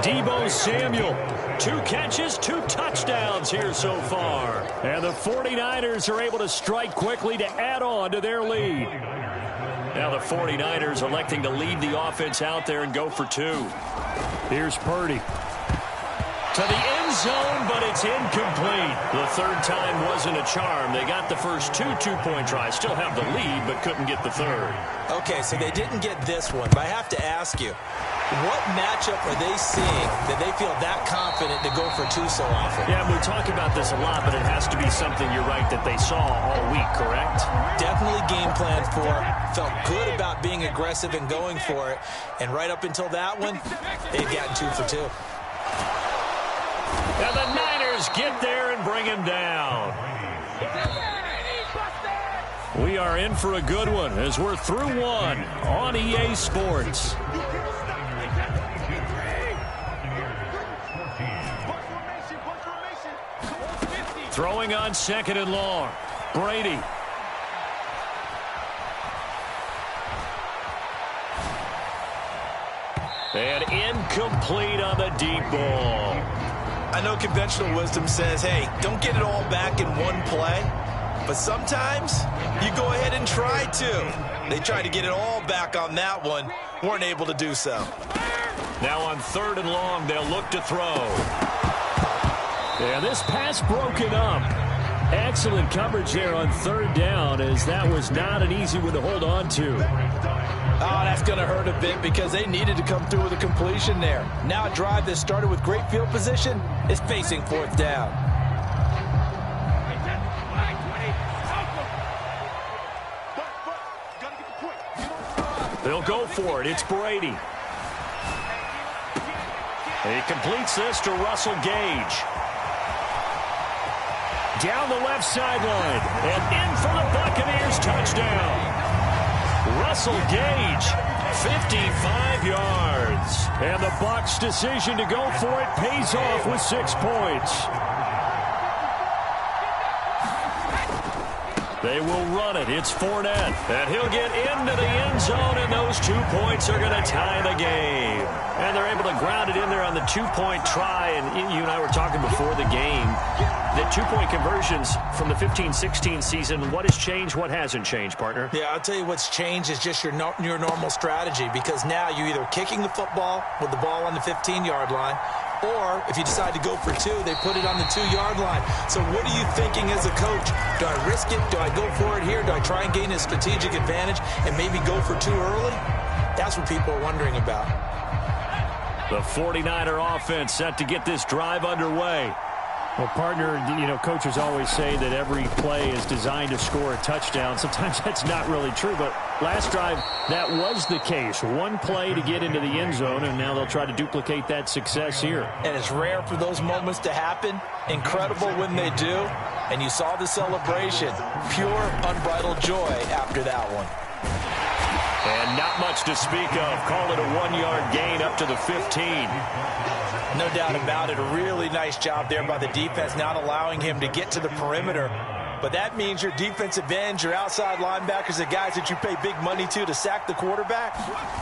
Deebo Samuel. 2 catches, 2 touchdowns here so far. And the 49ers are able to strike quickly to add on to their lead. Now the 49ers electing to lead the offense out there and go for 2. Here's Purdy. To the end zone, but it's incomplete. The third time wasn't a charm. They got the first 2 two-point tries. Still have the lead, but couldn't get the third. Okay, so they didn't get this one, but I have to ask you, what matchup are they seeing that they feel that confident to go for 2 so often? Yeah, we talk about this a lot, but it has to be something, you're right, that they saw all week, correct? Definitely game plan for it. Felt good about being aggressive and going for it. And right up until that one, they'd gotten 2 for 2. And the Niners get there and bring him down. We are in for a good one as we're through one on EA Sports. Throwing on 2nd and long. Brady. And incomplete on the deep ball. I know conventional wisdom says, hey, don't get it all back in one play. But sometimes you go ahead and try to. They tried to get it all back on that one. Weren't able to do so. Now on 3rd and long, they'll look to throw. And this pass broken up. Excellent coverage there on 3rd down, as that was not an easy one to hold on to. Oh, that's going to hurt a bit because they needed to come through with a completion there. Now a drive that started with great field position is facing 4th down. They'll go for it. It's Brady. He completes this to Russell Gage. Down the left sideline and in for the Buccaneers touchdown. Russell Gage, 55 yards. And the Bucs' decision to go for it pays off with 6 points. They will run it. It's Fournette. And he'll get into the end zone, and those 2 points are going to tie the game. And they're able to ground it in there on the 2-point try. And you and I were talking before the game. The 2-point conversions from the 15-16 season, what has changed, what hasn't changed, partner? Yeah, I'll tell you what's changed is just your normal strategy, because now you're either kicking the football with the ball on the 15-yard line, or if you decide to go for 2, they put it on the 2-yard line. So what are you thinking as a coach? Do I risk it? Do I go for it here? Do I try and gain a strategic advantage and maybe go for 2 early? That's what people are wondering about. The 49er offense set to get this drive underway. Well, partner, you know, coaches always say that every play is designed to score a touchdown. Sometimes that's not really true, but last drive, that was the case. 1 play to get into the end zone, and now they'll try to duplicate that success here. And it's rare for those moments to happen. Incredible when they do. And you saw the celebration. Pure, unbridled joy after that one. And not much to speak of. Call it a 1-yard gain up to the 15. No doubt about it. A really nice job there by the defense, not allowing him to get to the perimeter. But that means your defensive ends, your outside linebackers, the guys that you pay big money to sack the quarterback,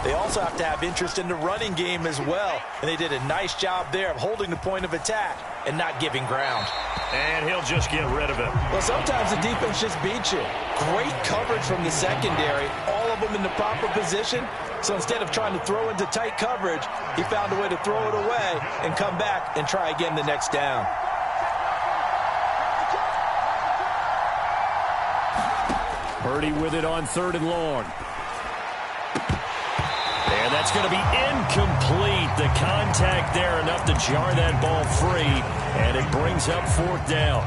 they also have to have interest in the running game as well. And they did a nice job there of holding the point of attack and not giving ground. And he'll just get rid of it. Well, sometimes the defense just beats you. Great coverage from the secondary, all of them in the proper position. So instead of trying to throw into tight coverage, he found a way to throw it away and come back and try again the next down. Purdy with it on 3rd and long. And that's going to be incomplete. The contact there enough to jar that ball free. And it brings up 4th down.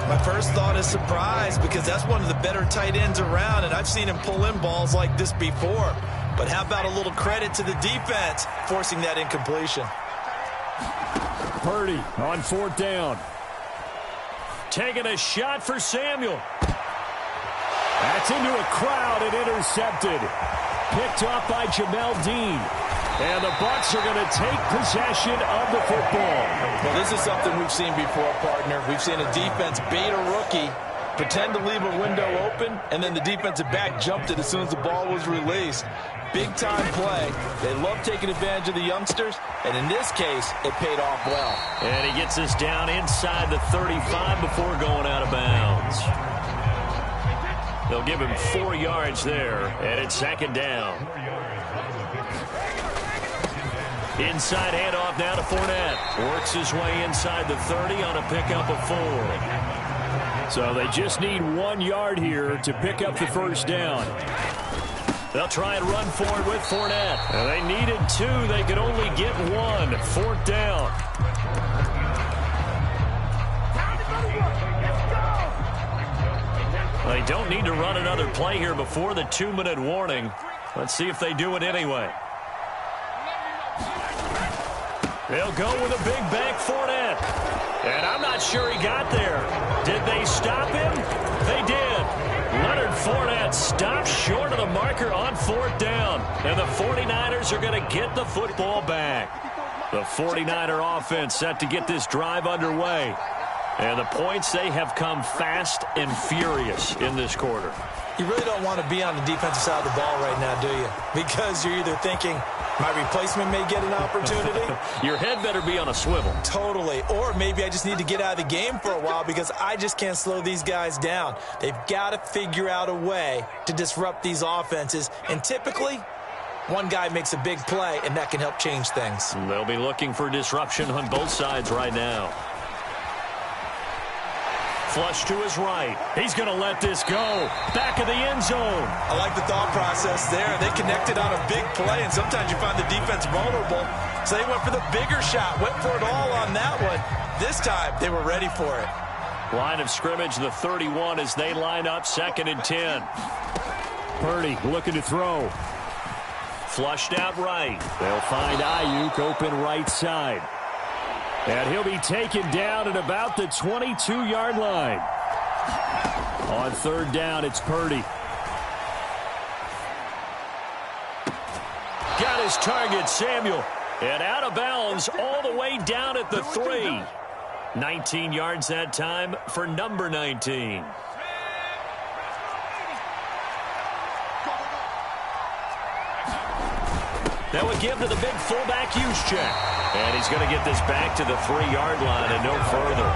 My first thought is surprise, because that's one of the better tight ends around, and I've seen him pull in balls like this before. But how about a little credit to the defense forcing that incompletion? Purdy on 4th down. Taking a shot for Samuel. That's into a crowd and intercepted. Picked off by Jamel Dean. And the Bucs are going to take possession of the football. Well, this is something we've seen before, partner. We've seen a defense bait a rookie Pretend to leave a window open, and then the defensive back jumped it as soon as the ball was released. Big-time play. They love taking advantage of the youngsters, and in this case, it paid off well. And he gets us down inside the 35 before going out of bounds. They'll give him 4 yards there, and it's second down. Inside handoff now to Fournette. Works his way inside the 30 on a pickup of 4. So they just need 1 yard here to pick up the first down. They'll try and run forward with Fournette. And they needed 2. They could only get 1. 4th down. They don't need to run another play here before the 2-minute warning. Let's see if they do it anyway. They'll go with a big bank Fournette. And I'm not sure he got there. Did they stop him? They did. Leonard Fournette stopped short of the marker on 4th down. And the 49ers are going to get the football back. The 49er offense set to get this drive underway. And the points, they have come fast and furious in this quarter. You really don't want to be on the defensive side of the ball right now, do you? Because you're either thinking, my replacement may get an opportunity. Your head better be on a swivel. Totally. Or maybe I just need to get out of the game for a while because I just can't slow these guys down. They've got to figure out a way to disrupt these offenses. And typically, one guy makes a big play, and that can help change things. They'll be looking for disruption on both sides right now. Flush to his right. He's going to let this go. Back of the end zone. I like the thought process there. They connected on a big play, and sometimes you find the defense vulnerable. So they went for the bigger shot, went for it all on that one. This time, they were ready for it. Line of scrimmage, the 31, as they line up 2nd and 10. Purdy looking to throw. Flushed out right. They'll find Ayuk open right side. And he'll be taken down at about the 22-yard line. On 3rd down, it's Purdy. Got his target, Samuel. And out of bounds all the way down at the 3. 19 yards that time for number 19. That would give to the big fullback Juszczyk. And he's going to get this back to the 3-yard line and no further.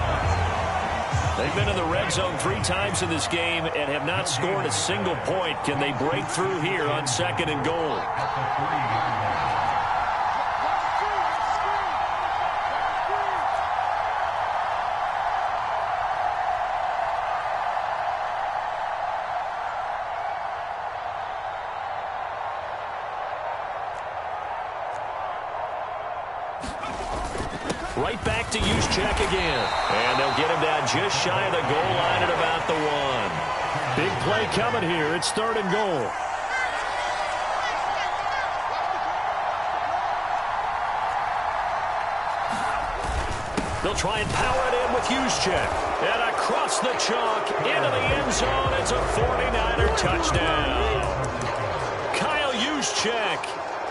They've been in the red zone 3 times in this game and have not scored a single point. Can they break through here on 2nd and goal? Right back to Juszczyk again. And they'll get him down just shy of the goal line at about the 1. Big play coming here. It's 3rd and goal. They'll try and power it in with Juszczyk. And across the chalk into the end zone. It's a 49er touchdown. Kyle Juszczyk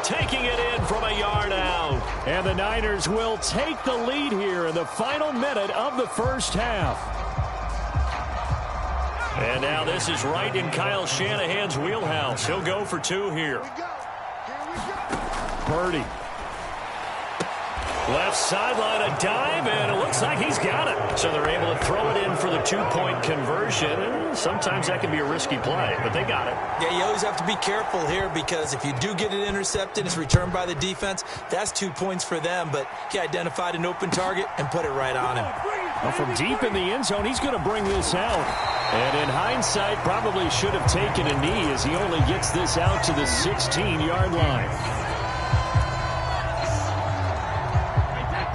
taking it in from a yard out. And the Niners will take the lead here in the final minute of the first half. And now this is right in Kyle Shanahan's wheelhouse. He'll go for 2 here. Purdy. Left sideline, a dive, and it looks like he's got it. So they're able to throw it in for the 2-point conversion. And sometimes that can be a risky play, but they got it. Yeah, you always have to be careful here because if you do get it intercepted, it's returned by the defense. That's 2 points for them, but he identified an open target and put it right on him. Well, from deep in the end zone, he's going to bring this out. And in hindsight, probably should have taken a knee as he only gets this out to the 16-yard line.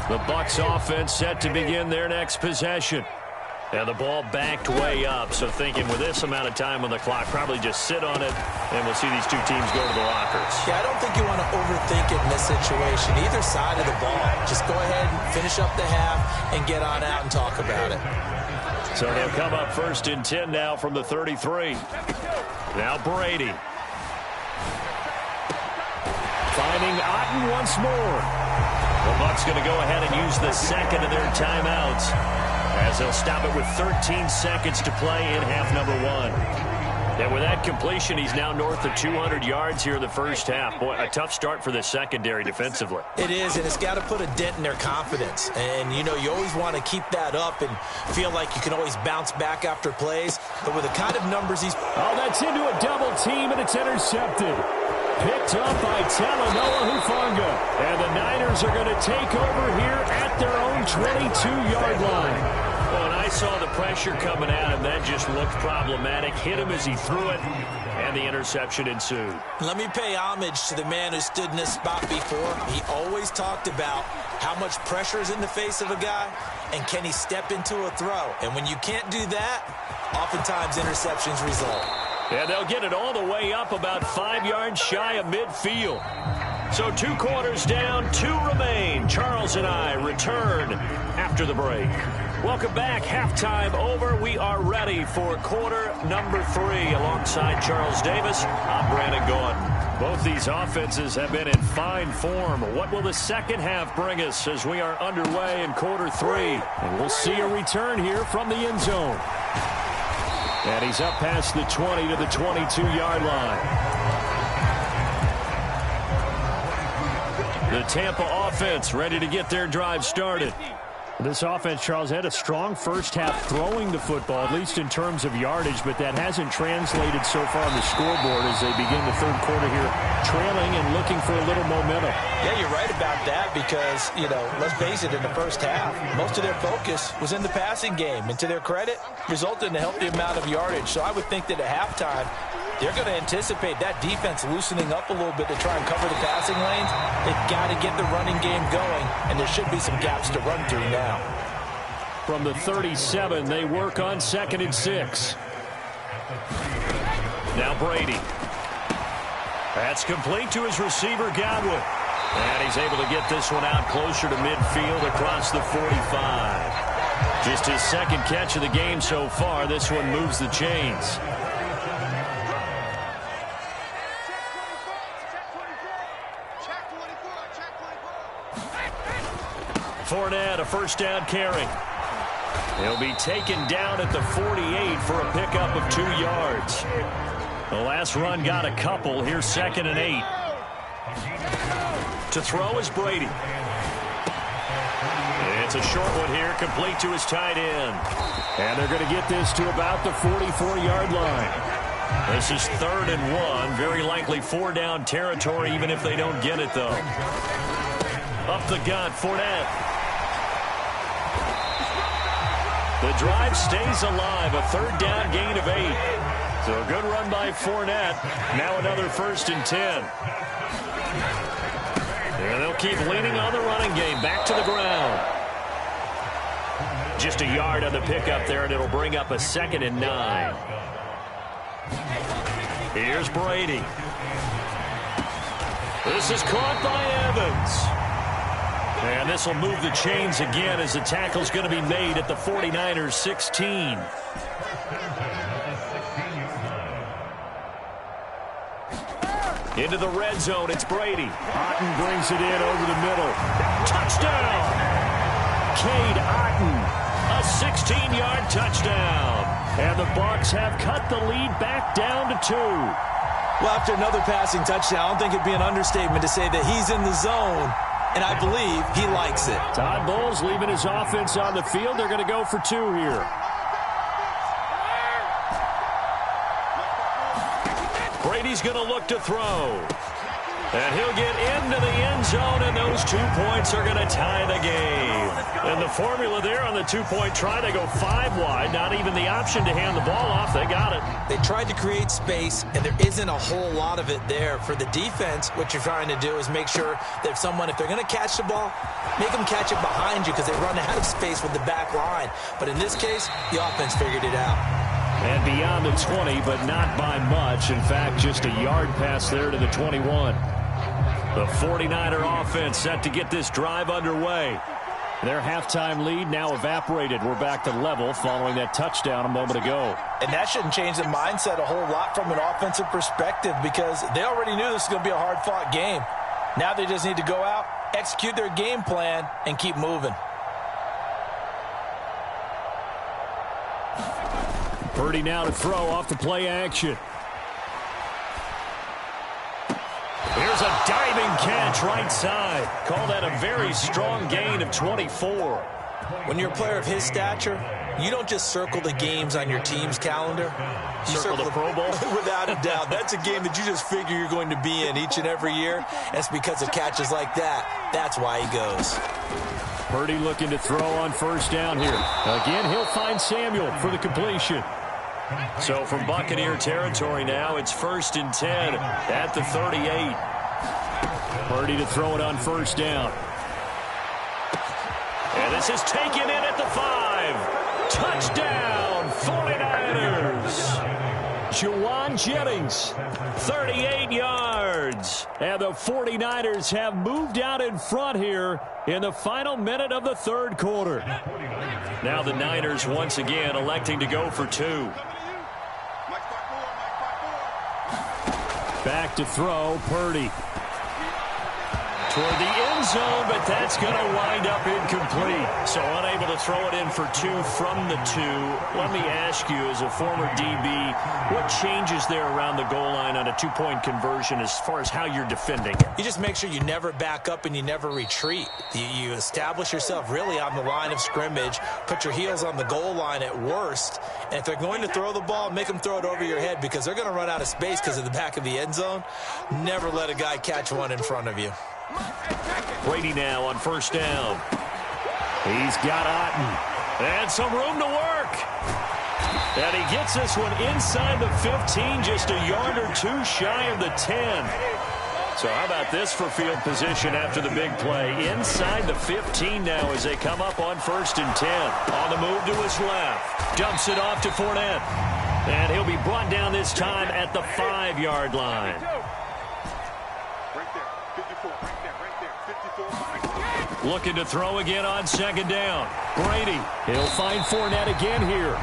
The Bucs offense set to begin their next possession. And the ball backed way up, so thinking with this amount of time on the clock, probably just sit on it, and we'll see these 2 teams go to the lockers. Yeah, I don't think you want to overthink it in this situation. Either side of the ball. Just go ahead and finish up the half and get on out and talk about it. So they'll come up 1st and 10 now from the 33. Now Brady. Finding Otten once more. The Bucs going to go ahead and use the 2nd of their timeouts as they'll stop it with 13 seconds to play in half number one. And with that completion, he's now north of 200 yards here in the first half. Boy, a tough start for the secondary defensively. It is, and it's got to put a dent in their confidence. And, you know, you always want to keep that up and feel like you can always bounce back after plays. But with the kind of numbers he's... Oh, that's into a double team, and it's intercepted. Picked up by Talanoa Hufanga. And the Niners are going to take over here at their own 22-yard line. Well, and I saw the pressure coming at him. That just looked problematic. Hit him as he threw it, and the interception ensued. Let me pay homage to the man who stood in this spot before. He always talked about how much pressure is in the face of a guy, and can he step into a throw. And when you can't do that, oftentimes interceptions result. And they'll get it all the way up about 5 yards shy of midfield. So 2 quarters down, 2 remain. Charles and I return after the break. Welcome back. Halftime over. We are ready for quarter number 3. Alongside Charles Davis, I'm Brandon Gaudin. Both these offenses have been in fine form. What will the second half bring us as we are underway in quarter 3? And we'll see a return here from the end zone. And he's up past the 20 to the 22-yard line. The Tampa offense ready to get their drive started. This offense, Charles, had a strong first half throwing the football, at least in terms of yardage, but that hasn't translated so far on the scoreboard as they begin the third quarter here, trailing and looking for a little momentum. Yeah, you're right about that because, you know, let's face it, in the first half, most of their focus was in the passing game. And to their credit, resulted in a healthy amount of yardage. So I would think that at halftime, they're going to anticipate that defense loosening up a little bit to try and cover the passing lanes. They've got to get the running game going, and there should be some gaps to run through now. From the 37, they work on 2nd and 6. Now Brady. That's complete to his receiver, Godwin. And he's able to get this one out closer to midfield across the 45. Just his second catch of the game so far. This one moves the chains. Fournette, a first down carry. He'll be taken down at the 48 for a pickup of 2 yards. The last run got a couple. Here's 2nd and 8. To throw is Brady. It's a short one here, complete to his tight end. And they're going to get this to about the 44-yard line. This is 3rd and 1. Very likely 4-down territory, even if they don't get it, though. Up the gut, Fournette. The drive stays alive, a 3rd down gain of 8. So a good run by Fournette. Now another 1st and 10. And they'll keep leaning on the running game. Back to the ground. Just a yard on the pickup there, and it'll bring up a 2nd and 9. Here's Brady. This is caught by Evans. And this will move the chains again as the tackle's going to be made at the 49ers 16. Into the red zone, it's Brady. Otten brings it in over the middle. Touchdown! Cade Otten, a 16-yard touchdown. And the Bucs have cut the lead back down to 2. Well, after another passing touchdown, I don't think it'd be an understatement to say that he's in the zone. And I believe he likes it. Todd Bowles leaving his offense on the field. They're going to go for 2 here. Brady's going to look to throw. And he'll get into the end zone, and those 2 points are going to tie the game. And the formula there on the 2-point try, they go 5 wide. Not even the option to hand the ball off. They got it. They tried to create space, and there isn't a whole lot of it there. For the defense, what you're trying to do is make sure that if they're going to catch the ball, make them catch it behind you because they run out of space with the back line. But in this case, the offense figured it out. And beyond the 20, but not by much. In fact, just a yard pass there to the 21. The 49er offense set to get this drive underway. Their halftime lead now evaporated. We're back to level following that touchdown a moment ago. And that shouldn't change the mindset a whole lot from an offensive perspective because they already knew this was going to be a hard-fought game. Now they just need to go out, execute their game plan, and keep moving. Purdy now to throw off the play action. Here's a diving catch right side. Call that a very strong gain of 24. When you're a player of his stature, you don't just circle the games on your team's calendar. You circle the Pro Bowl? Without a doubt. That's a game that you just figure you're going to be in each and every year. That's because of catches like that. That's why he goes. Purdy looking to throw on first down here. Again, he'll find Samuel for the completion. So from Buccaneer territory now, it's 1st and 10 at the 38. Purdy to throw it on first down. And this is taken in at the 5. Touchdown, 49ers. Juwan Jennings, 38 yards. And the 49ers have moved out in front here in the final minute of the third quarter. Now the Niners once again electing to go for 2. Back to throw, Purdy. Toward the end zone, but that's going to wind up incomplete. So unable to throw it in for 2 from the 2. Let me ask you, as a former DB, what changes there around the goal line on a 2-point conversion as far as how you're defending it? You just make sure you never back up and you never retreat. You establish yourself really on the line of scrimmage, put your heels on the goal line at worst, and if they're going to throw the ball, make them throw it over your head because they're going to run out of space because of the back of the end zone. Never let a guy catch one in front of you. Brady now on first down. He's got Otten. And some room to work. And he gets this one inside the 15, just a yard or 2 shy of the 10. So how about this for field position after the big play? Inside the 15 now as they come up on 1st and 10. On the move to his left. Dumps it off to Fournette. And he'll be brought down this time at the 5-yard line. Looking to throw again on second down. Brady, he'll find Fournette again here.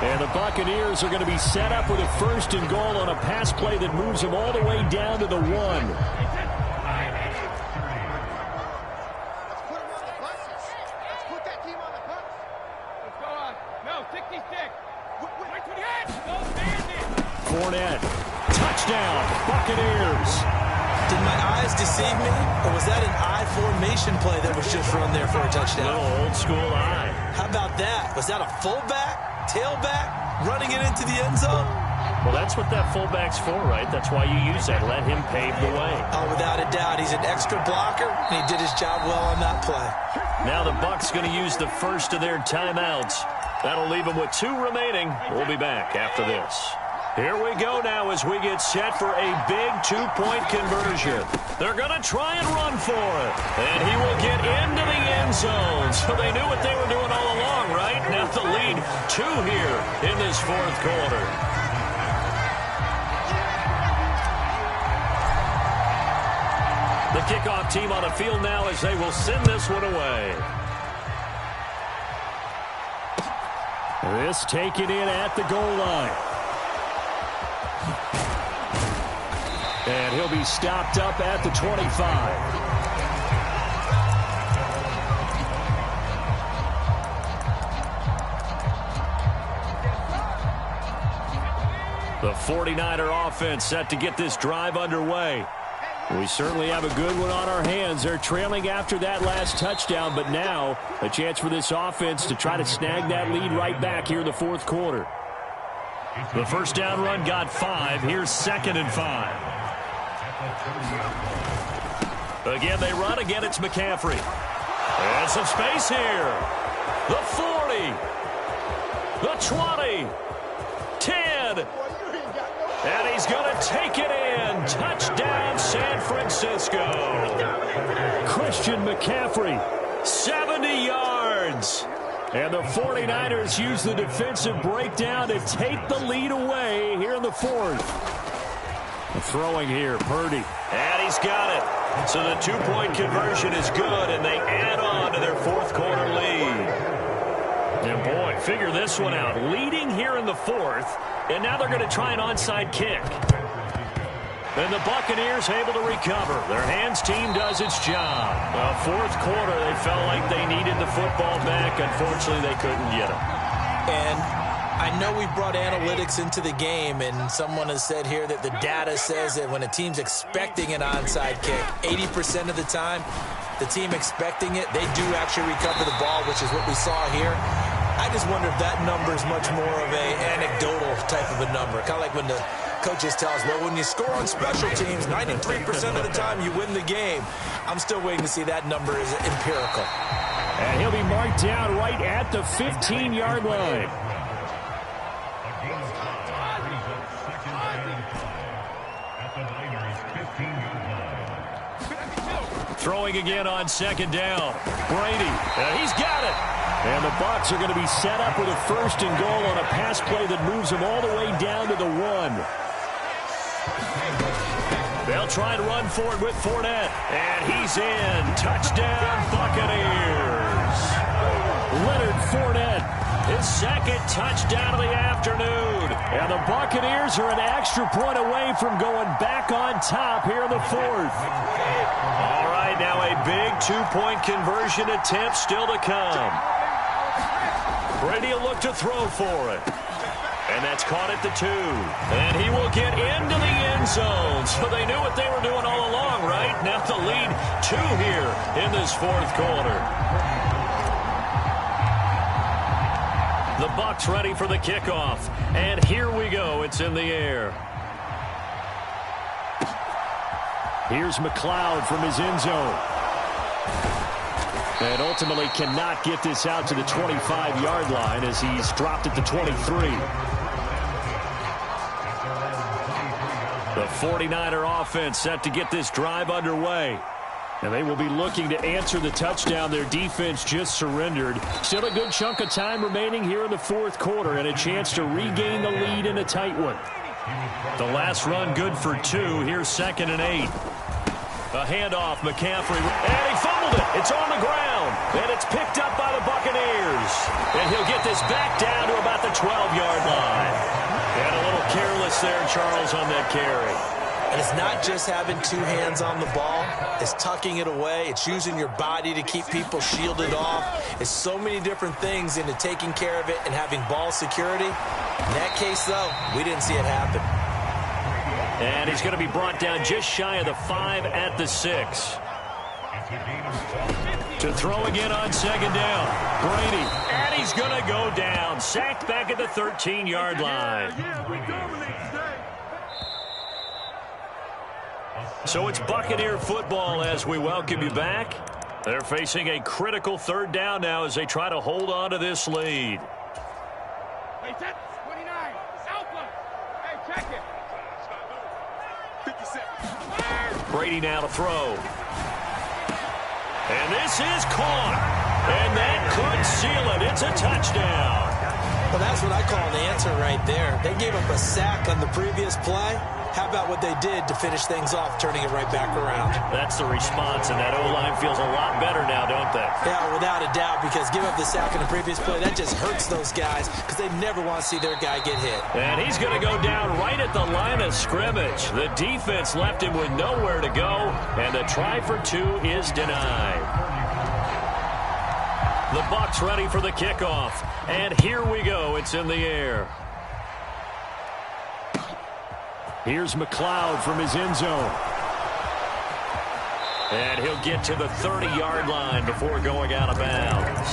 And the Buccaneers are going to be set up with a 1st and goal on a pass play that moves them all the way down to the 1. Let's put that team on the bus. Let's go on. No, 60-stick. Wait to the edge. Go stand it. Fournette, touchdown, Buccaneers. Did my eyes deceive me, or was that an I formation play that was just run there for a touchdown? Little old school eye. How about that? Was that a fullback, tailback, running it into the end zone? Well, that's what that fullback's for, right? That's why you use that. Let him pave the way. Oh, without a doubt. He's an extra blocker, and he did his job well on that play. Now the Bucs going to use the first of their timeouts. That'll leave them with 2 remaining. We'll be back after this. Here we go now as we get set for a big 2-point conversion. They're going to try and run for it. And he will get into the end zone. So they knew what they were doing all along, right? Now the lead 2 here in this 4th quarter. The kickoff team on the field now as they will send this one away. This taken in at the goal line. And he'll be stopped up at the 25. The 49er offense set to get this drive underway. We certainly have a good one on our hands. They're trailing after that last touchdown, but now a chance for this offense to try to snag that lead right back here in the 4th quarter. The first down run got 5. Here's 2nd and 5. Again, they run. Again, it's McCaffrey. And some space here. The 40. The 20. 10. And he's going to take it in. Touchdown, San Francisco. Christian McCaffrey, 70 yards. And the 49ers use the defensive breakdown to take the lead away here in the 4th. Throwing here, Purdy. And he's got it. So the 2-point conversion is good, and they add on to their 4th quarter lead. And boy, figure this one out. Leading here in the 4th, and now they're going to try an onside kick. And the Buccaneers able to recover. Their hands team does its job. 4th quarter, they felt like they needed the football back. Unfortunately, they couldn't get it. And I I know we brought analytics into the game, and someone has said here that the data says that when a team's expecting an onside kick, 80% of the time, the team expecting it, they do actually recover the ball, which is what we saw here. I just wonder if that number is much more of an anecdotal type of a number. Kind of like when the coaches tell us, well, when you score on special teams, 93% of the time you win the game. I'm still waiting to see that number is empirical. And he'll be marked down right at the 15-yard line. Throwing again on second down. Brady, he's got it. And the Bucs are going to be set up with a 1st and goal on a pass play that moves them all the way down to the 1. They'll try and run for it with Fournette. And he's in. Touchdown, Buccaneers. Leonard Fournette, his 2nd touchdown of the afternoon. And the Buccaneers are an extra point away from going back on top here in the 4th. All right, now a big 2-point conversion attempt still to come. Brady will look to throw for it. And that's caught at the 2. And he will get into the end zone. So they knew what they were doing all along, right? Now the lead 2 here in this 4th quarter. The Bucs ready for the kickoff. And here we go. It's in the air. Here's McLeod from his end zone. And ultimately cannot get this out to the 25-yard line as he's dropped at the 23. The 49er offense set to get this drive underway. And they will be looking to answer the touchdown their defense just surrendered. Still a good chunk of time remaining here in the 4th quarter and a chance to regain the lead in a tight one. The last run good for 2. Here's 2nd and 8. A handoff, McCaffrey, and he fumbled it. It's on the ground, and it's picked up by the Buccaneers. And he'll get this back down to about the 12-yard line. And a little careless there, Charles, on that carry. And it's not just having 2 hands on the ball. It's tucking it away. It's using your body to keep people shielded off. It's so many different things into taking care of it and having ball security. In that case, though, we didn't see it happen. And he's going to be brought down just shy of the 5 at the 6. To throw again on 2nd down. Brady, and he's going to go down. Sacked back at the 13-yard line. So it's Buccaneer football as we welcome you back. They're facing a critical 3rd down now as they try to hold on to this lead. Hey, 29. Outlook. Hey, check it. 57. Brady now to throw. And this is caught. And that could seal it. It's a touchdown. Well, that's what I call an answer right there. They gave up a sack on the previous play. How about what they did to finish things off, turning it right back around? That's the response, and that O-line feels a lot better now, don't they? Yeah, without a doubt, because give up the sack in the previous play, that just hurts those guys because they never want to see their guy get hit. And he's going to go down right at the line of scrimmage. The defense left him with nowhere to go, and the try for 2 is denied. The Bucs ready for the kickoff, and here we go. It's in the air. Here's McLeod from his end zone. And he'll get to the 30-yard line before going out of bounds.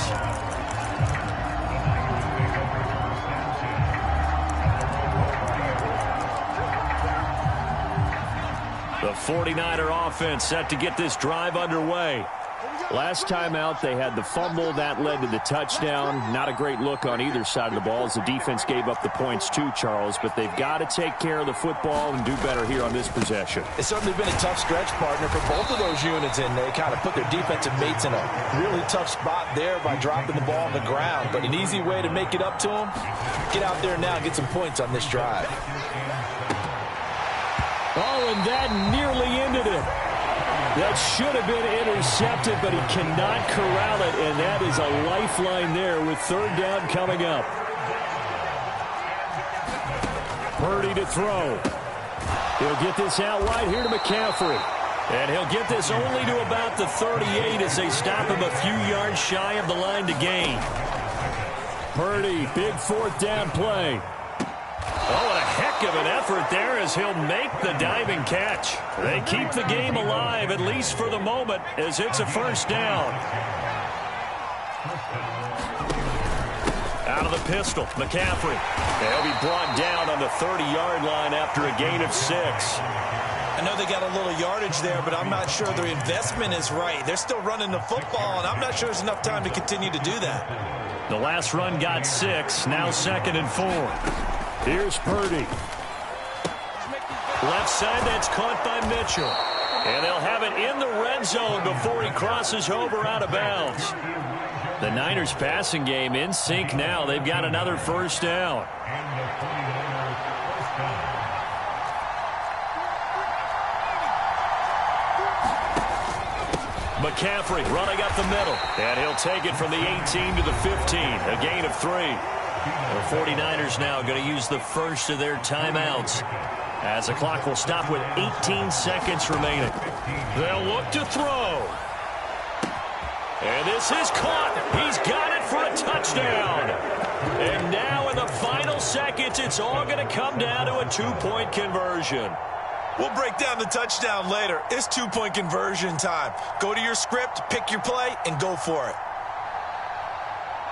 The 49er offense set to get this drive underway. Last time out, they had the fumble. That led to the touchdown. Not a great look on either side of the ball as the defense gave up the points too, Charles. But they've got to take care of the football and do better here on this possession. It's certainly been a tough stretch, partner, for both of those units, and they kind of put their defensive mates in a really tough spot there by dropping the ball on the ground. But an easy way to make it up to them, get out there now and get some points on this drive. Oh, and that nearly ended it. That should have been intercepted, but he cannot corral it, and that is a lifeline there with 3rd down coming up. Purdy to throw. He'll get this out wide here to McCaffrey. And he'll get this only to about the 38 as they stop him a few yards shy of the line to gain. Purdy, big fourth down play. Oh, and a heck of an effort there as he'll make the diving catch. They keep the game alive, at least for the moment, as it's a first down. Out of the pistol, McCaffrey. They'll be brought down on the 30-yard line after a gain of 6. I know they got a little yardage there, but I'm not sure their investment is right. They're still running the football, and I'm not sure there's enough time to continue to do that. The last run got 6, now 2nd and 4. Here's Purdy. Left side, that's caught by Mitchell. And they'll have it in the red zone before he crosses over out of bounds. The Niners passing game in sync now. They've got another first down. McCaffrey running up the middle. And he'll take it from the 18 to the 15. A gain of 3. The 49ers now going to use the first of their timeouts, as the clock will stop with 18 seconds remaining. They'll look to throw. And this is caught. He's got it for a touchdown. And now in the final seconds, it's all going to come down to a 2-point conversion. We'll break down the touchdown later. It's 2-point conversion time. Go to your script, pick your play, and go for it.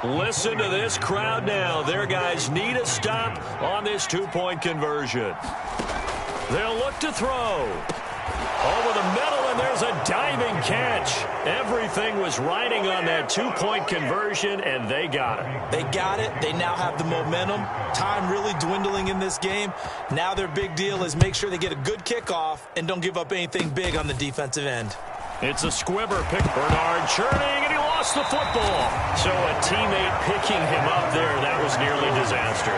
Listen to this crowd now. Their guys need a stop on this 2-point conversion. They'll look to throw. Over the middle, and there's a diving catch. Everything was riding on that 2-point conversion, and they got it. They got it. They now have the momentum. Time really dwindling in this game. Now their big deal is make sure they get a good kickoff and don't give up anything big on the defensive end. It's a squibber pick. Bernard churning, and he lost the football. So a teammate picking him up there, that was nearly disaster.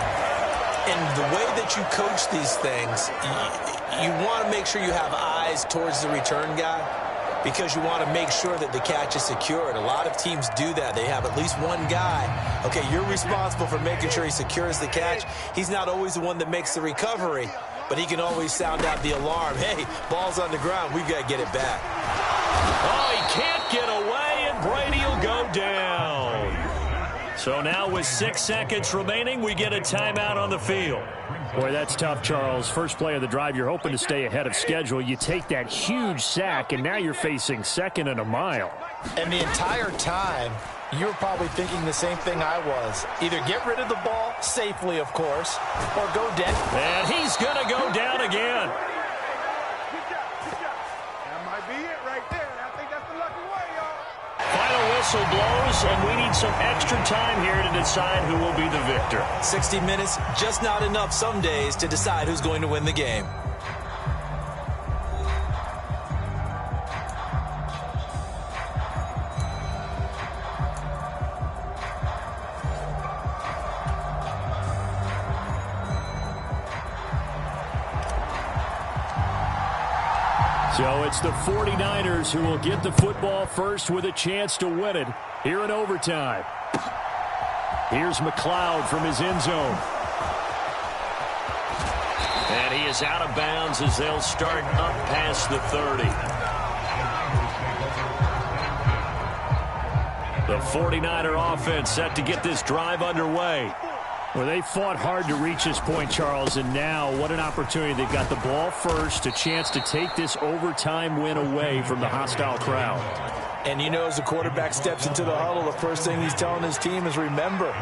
And the way that you coach these things, you want to make sure you have eyes towards the return guy, because you want to make sure that the catch is secured. A lot of teams do that. They have at least one guy. Okay, you're responsible for making sure he secures the catch. He's not always the one that makes the recovery, but he can always sound out the alarm. Hey, ball's on the ground. We've got to get it back. Oh, he can't get away, and Brady will go down. So now with 6 seconds remaining, we get a timeout on the field. Boy, that's tough, Charles. First play of the drive, you're hoping to stay ahead of schedule. You take that huge sack, and now you're facing 2nd and a mile. And the entire time, you're probably thinking the same thing I was. Either get rid of the ball, safely, of course, or go down. And he's going to go down again. That might be it right there. I think that's the lucky way, y'all. Final whistle blows, and we need some extra time here to decide who will be the victor. 60 minutes, just not enough some days to decide who's going to win the game. So it's the 49ers who will get the football first with a chance to win it here in overtime. Here's McLeod from his end zone. And he is out of bounds as they'll start up past the 30. The 49er offense set to get this drive underway. Well, they fought hard to reach this point, Charles, and now what an opportunity. They've got the ball first, a chance to take this overtime win away from the hostile crowd. And you know, as the quarterback steps into the huddle, the first thing he's telling his team is, remember,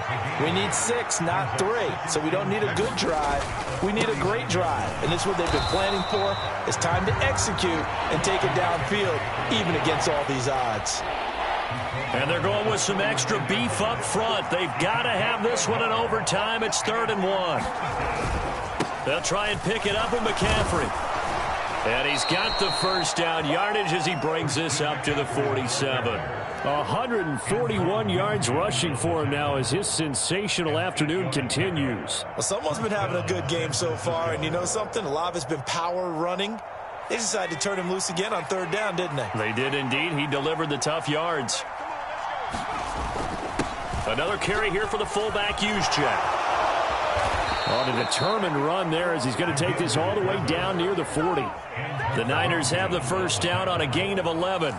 we need 6, not 3. So we don't need a good drive. We need a great drive. And this is what they've been planning for. It's time to execute and take it downfield, even against all these odds. And they're going with some extra beef up front. They've got to have this one in overtime. It's 3rd and 1. They'll try and pick it up with McCaffrey. And he's got the first down yardage as he brings this up to the 47. 141 yards rushing for him now as his sensational afternoon continues. Well, someone's been having a good game so far, and you know something? A lot of it's been power running. They decided to turn him loose again on 3rd down, didn't they? They did indeed. He delivered the tough yards. Another carry here for the fullback, Juszczyk. On a determined run there as he's going to take this all the way down near the 40. The Niners have the first down on a gain of 11.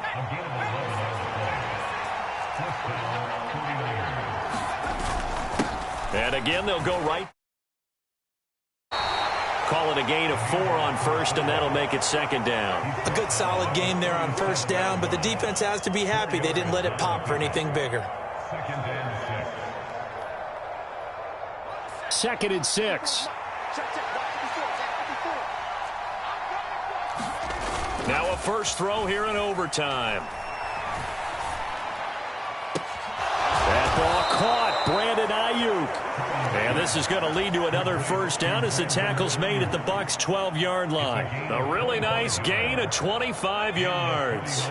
And again, they'll go right. Call it a gain of 4 on first, and that'll make it second down. A good solid game there on first down, but the defense has to be happy they didn't let it pop for anything bigger. 2nd and 6. Now a first throw here in overtime. That ball caught. Brandon Ayuk. And this is going to lead to another first down as the tackle's made at the Bucs' 12-yard line. A really nice gain of 25 yards.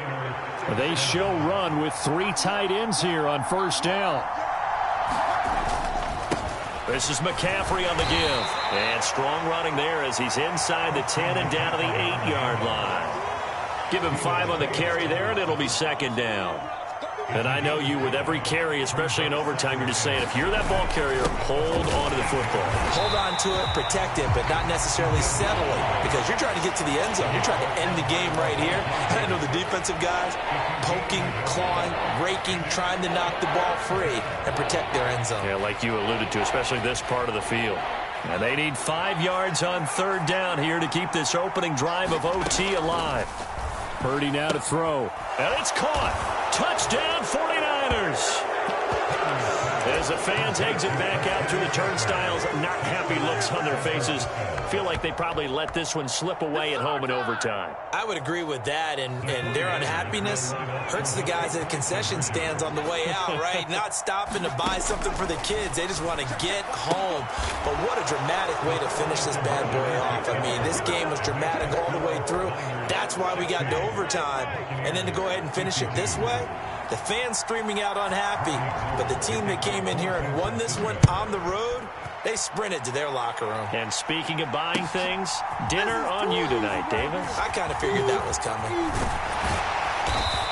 They show run with 3 tight ends here on first down. This is McCaffrey on the give. And strong running there as he's inside the 10 and down to the 8-yard line. Give him 5 on the carry there, and it'll be second down. And I know you, with every carry, especially in overtime, you're just saying, if you're that ball carrier, hold on to the football. Hold on to it, protect it, but not necessarily settle it, because you're trying to get to the end zone. You're trying to end the game right here. I know the defensive guys poking, clawing, raking, trying to knock the ball free and protect their end zone. Yeah, like you alluded to, especially this part of the field. And they need 5 yards on third down here to keep this opening drive of OT alive. Purdy now to throw. And it's caught. Touchdown, 49ers. As the fans exit back out through the turnstiles, not happy looks on their faces. Feel like they probably let this one slip away at home in overtime. I would agree with that, and their unhappiness hurts the guys at the concession stands on the way out, right? Not stopping to buy something for the kids. They just want to get home. But what a dramatic way to finish this bad boy off. I mean, this game was dramatic all the way through. That's why we got to overtime. And then to go ahead and finish it this way, the fans streaming out unhappy. But the team that came in here and won this one on the road, they sprinted to their locker room. And speaking of buying things, dinner on you tonight, Davis. I kind of figured that was coming.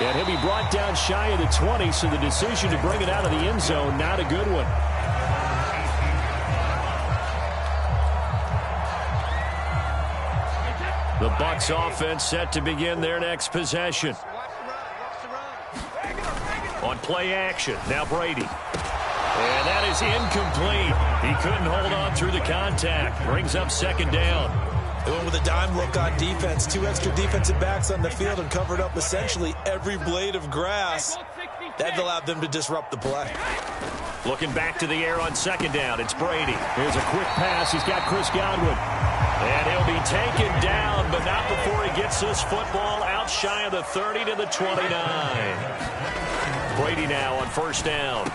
And he'll be brought down shy of the 20, so the decision to bring it out of the end zone, not a good one. The Bucs offense set to begin their next possession. On play action, now Brady. And that is incomplete. He couldn't hold on through the contact. Brings up second down. They went with a dime look on defense. 2 extra defensive backs on the field and covered up essentially every blade of grass. That allowed them to disrupt the play. Looking back to the air on second down, it's Brady. Here's a quick pass. He's got Chris Godwin. And he'll be taken down, but not before he gets this football out shy of the 30 to the 29. Brady now on first down.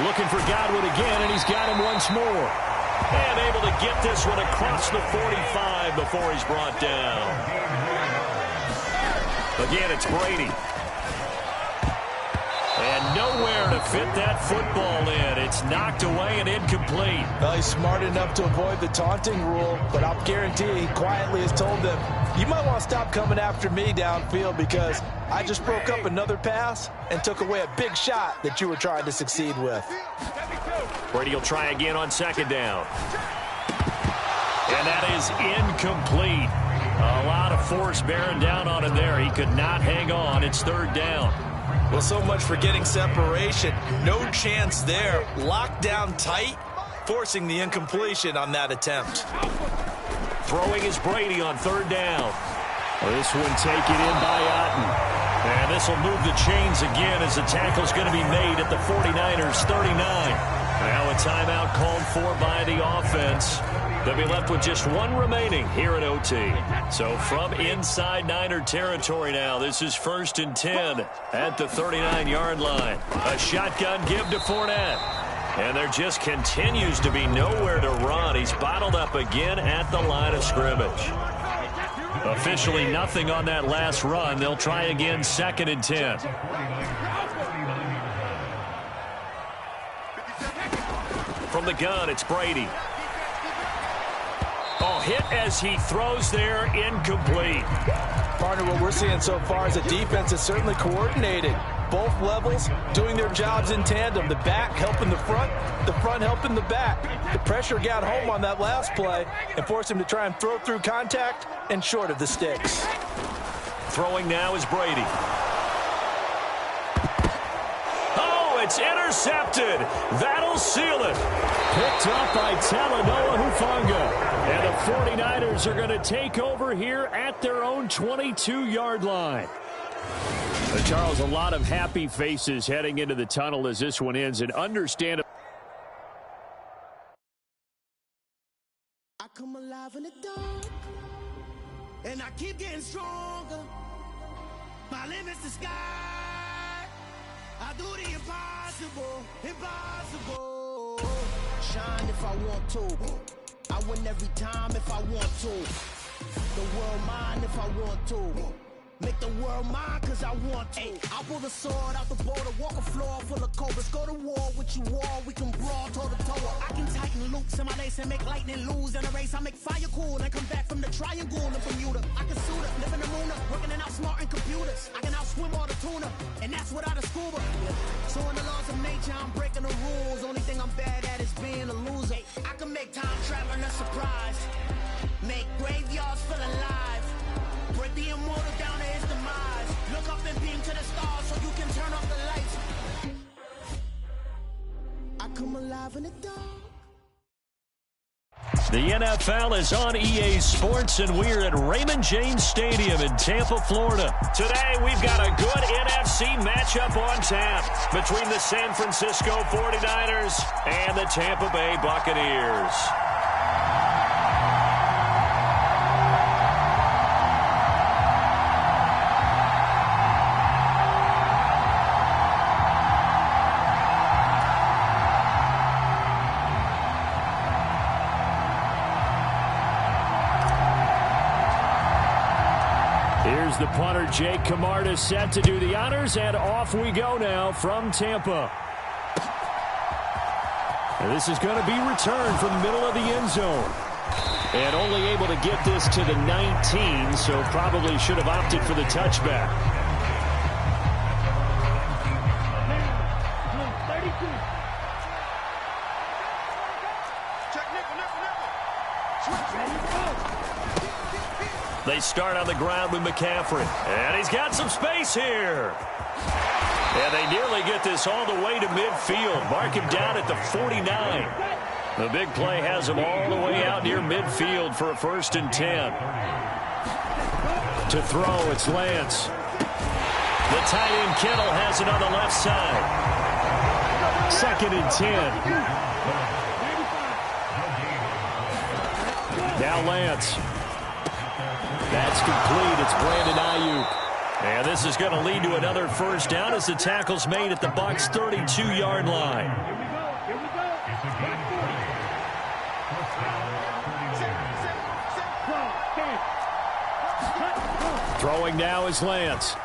Looking for Godwin again, and he's got him once more. And able to get this one across the 45 before he's brought down. Again, it's Brady. And nowhere to fit that football in. It's knocked away and incomplete. Well, he's smart enough to avoid the taunting rule, but I'll guarantee he quietly has told them, you might want to stop coming after me downfield because I just broke up another pass and took away a big shot that you were trying to succeed with. Brady will try again on second down. And that is incomplete. A lot of force bearing down on him there. He could not hang on. It's third down. Well, so much for getting separation. No chance there. Locked down tight, forcing the incompletion on that attempt. Throwing is Brady on third down. This one taken in by Otten. And this will move the chains again as the tackle's going to be made at the 49ers 39. Now a timeout called for by the offense. They'll be left with just one remaining here at OT. So from inside Niner territory now, this is 1st and 10 at the 39-yard line. A shotgun give to Fournette. And there just continues to be nowhere to run. He's bottled up again at the line of scrimmage. Officially nothing on that last run. They'll try again 2nd and 10. From the gun, it's Brady. Oh, hit as he throws there, incomplete. Partner, what we're seeing so far is a defense that's certainly coordinated. Both levels doing their jobs in tandem. The back helping the front helping the back. The pressure got home on that last play and forced him to try and throw through contact and short of the sticks. Throwing now is Brady. it's intercepted. That'll seal it. Picked up by Talanoa Hufanga. And the 49ers are going to take over here at their own 22-yard line. Charles, a lot of happy faces heading into the tunnel as this one ends. And understand. I come alive in the dark, and I keep getting stronger. My limit's the sky. I do the impossible, impossible. Shine if I want to. I win every time if I want to. The world mine if I want to. Make the world mine cause I want to. I pull the sword out the border, walk a floor full of cobras. Go to war with you all, we can brawl toe to toe. I can tighten loops in my lace and make lightning lose in a race. I make fire cool and come back from the triangle in Bermuda. I can suit up, live in the moon, working and outsmarting computers. I can outswim all the tuna, and that's without a scuba. So in the laws of nature, I'm breaking the rules. Only thing I'm bad at is being a loser. I can make time traveling a surprise. Make graveyards feel alive. Break the immortal down to his demise. Look up and beam to the stars so you can turn off the lights. I come alive in the dark. The NFL is on EA Sports, and we're at Raymond James Stadium in Tampa, Florida. Today, we've got a good NFC matchup on tap between the San Francisco 49ers and the Tampa Bay Buccaneers. Here's the punter, Jake Camarda, set to do the honors, and off we go now from Tampa. And this is going to be returned from the middle of the end zone. And only able to get this to the 19, so probably should have opted for the touchback. They start on the ground with McCaffrey. And he's got some space here. And they nearly get this all the way to midfield. Mark him down at the 49. The big play has him all the way out near midfield for a 1st and 10. To throw, it's Lance. The tight end Kittle has it on the left side. 2nd and 10. Now Lance. That's complete. It's Brandon Ayuk. And this is going to lead to another 1st down as the tackle's made at the Bucs' 32-yard line. Throwing now is Lance.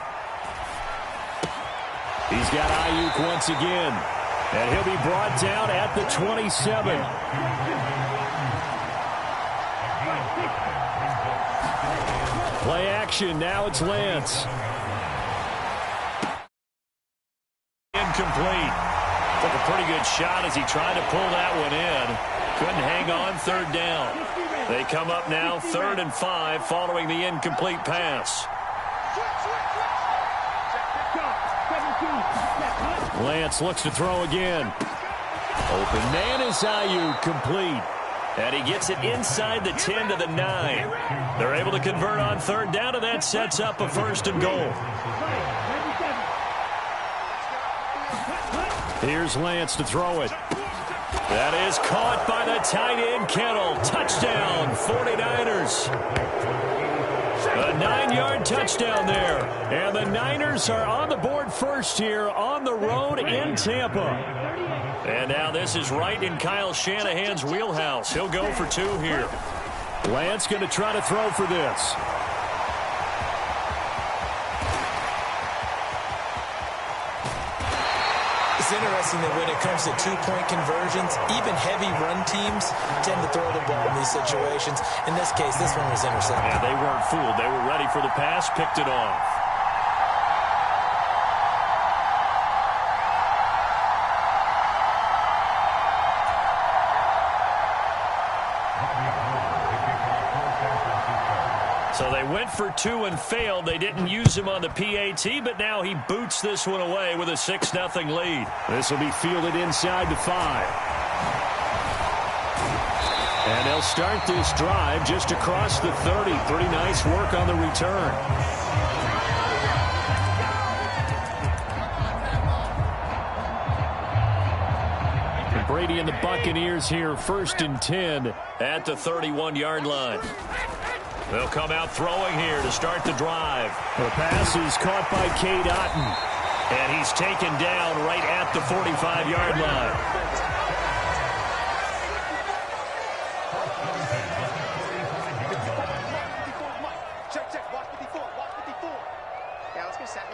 He's got Ayuk once again. And he'll be brought down at the 27. Play action. Now it's Lance. Incomplete. Took a pretty good shot as he tried to pull that one in. Couldn't hang on 3rd down. They come up now 3rd and 5 following the incomplete pass. Lance looks to throw again. Open man is Ayuk, complete. And he gets it inside the 10 to the 9. They're able to convert on 3rd down, and that sets up a 1st and goal. Here's Lance to throw it. That is caught by the tight end Kittle. Touchdown, 49ers. A 9-yard touchdown there. And the Niners are on the board first here on the road in Tampa. And now this is right in Kyle Shanahan's wheelhouse. He'll go for 2 here. Lance going to try to throw for this. It's interesting that when it comes to two-point conversions, even heavy run teams tend to throw the ball in these situations. In this case, this one was intercepted. Yeah, they weren't fooled. They were ready for the pass, picked it off. So they win went for 2 and failed. They didn't use him on the PAT, but now he boots this one away with a 6-0 lead. This will be fielded inside the 5. And they'll start this drive just across the 30. Pretty nice work on the return. Brady and the Buccaneers here, 1st and 10 at the 31-yard line. They'll come out throwing here to start the drive. The pass is caught by Cade Otton. And he's taken down right at the 45-yard line. Check. Watch 54. Yeah, let's get set.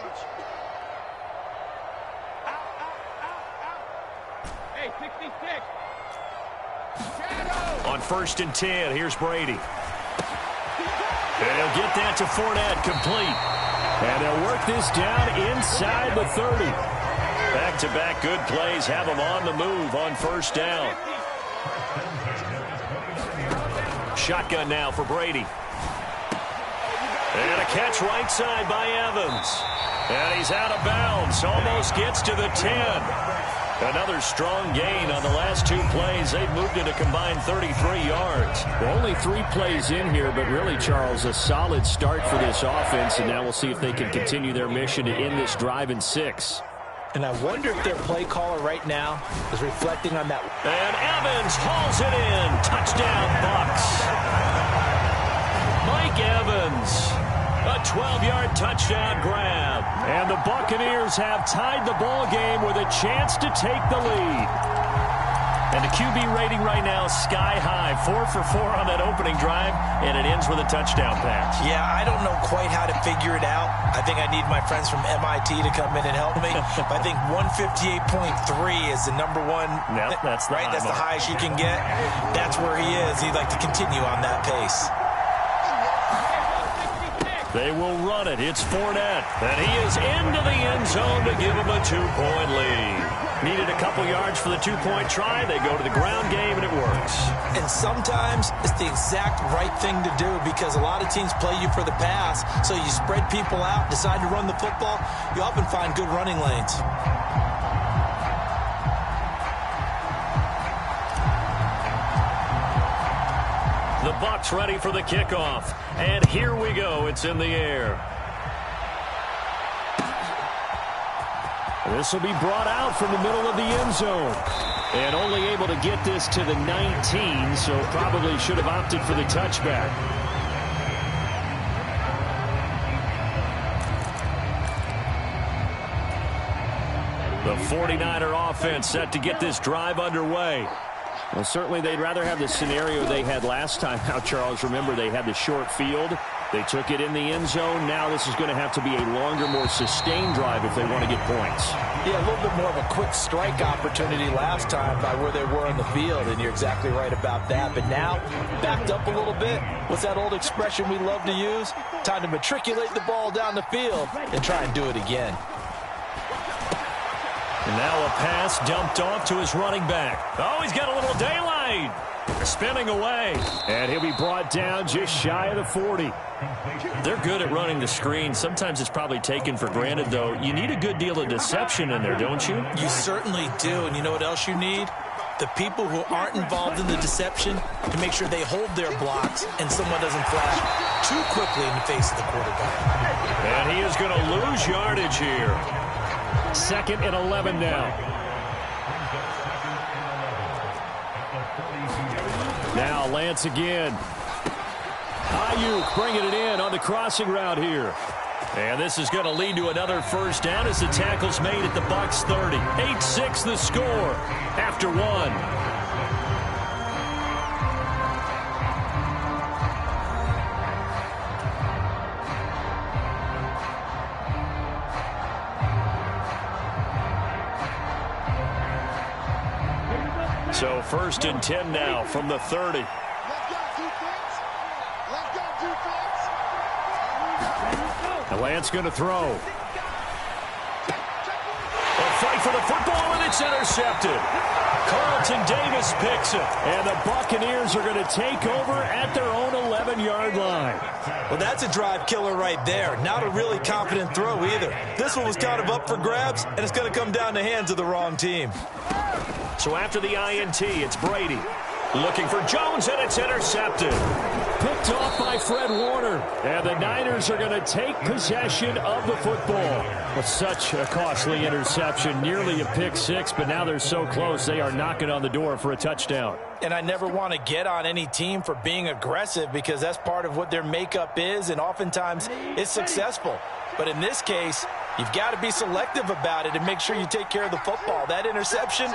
Out. Hey, 66. Shadow. On 1st and 10, here's Brady. And he'll get that to Fournette, complete. And they'll work this down inside the 30. Back-to-back good plays have them on the move on 1st down. Shotgun now for Brady. And a catch right side by Evans. And he's out of bounds. Almost gets to the 10. Another strong gain on the last 2 plays. They've moved it a combined 33 yards. Well, only 3 plays in here, but really, Charles, a solid start for this offense. And now we'll see if they can continue their mission to end this drive in 6. And I wonder if their play caller right now is reflecting on that. And Evans hauls it in. Touchdown, Bucs. Mike Evans. A 12-yard touchdown grab. And the Buccaneers have tied the ball game with a chance to take the lead. And the QB rating right now is sky high. 4 for 4 on that opening drive, and it ends with a touchdown pass. Yeah, I don't know quite how to figure it out. I think I need my friends from MIT to come in and help me. But I think 158.3 is the number one. Yep, that's the right. high That's mark. the highest you can get. That's where he is. He'd like to continue on that pace. They will run it. It's Fournette. And he is into the end zone to give him a 2-point lead. Needed a couple yards for the 2-point try. They go to the ground game, and it works. And sometimes it's the exact right thing to do because a lot of teams play you for the pass. So you spread people out, decide to run the football. You often find good running lanes. The Bucs ready for the kickoff. And here we go. It's in the air. This will be brought out from the middle of the end zone. And only able to get this to the 19, so probably should have opted for the touchback. The 49er offense set to get this drive underway. Well, certainly they'd rather have the scenario they had last time out, Charles. Remember, they had the short field. They took it in the end zone. Now this is going to have to be a longer, more sustained drive if they want to get points. Yeah, a little bit more of a quick strike opportunity last time by where they were on the field, and you're exactly right about that. But now, backed up a little bit. What's that old expression we love to use? Time to matriculate the ball down the field and try and do it again. And now a pass dumped off to his running back. Oh, he's got a little daylight. Spinning away. And he'll be brought down just shy of the 40. They're good at running the screen. Sometimes it's probably taken for granted, though. You need a good deal of deception in there, don't you? You certainly do. And you know what else you need? The people who aren't involved in the deception to make sure they hold their blocks and someone doesn't flash too quickly in the face of the quarterback. And he is going to lose yardage here. 2nd and 11 now. Now Lance again. Ayuk bringing it in on the crossing route here. And this is going to lead to another first down as the tackle's made at the Bucs 30. 8-6 the score after 1. So 1st and 10 now from the 30. And Lance going to throw. A fight for the football, and it's intercepted. Carlton Davis picks it. And the Buccaneers are going to take over at their own 11-yard line. Well, that's a drive killer right there. Not a really confident throw either. This one was kind of up for grabs, and it's going to come down the hands of the wrong team. So after the INT, it's Brady. Looking for Jones, and it's intercepted. Picked off by Fred Warner. And the Niners are going to take possession of the football. Well, such a costly interception. Nearly a pick six, but now they're so close they are knocking on the door for a touchdown. And I never want to get on any team for being aggressive because that's part of what their makeup is, and oftentimes it's successful. But in this case, you've got to be selective about it and make sure you take care of the football. That interception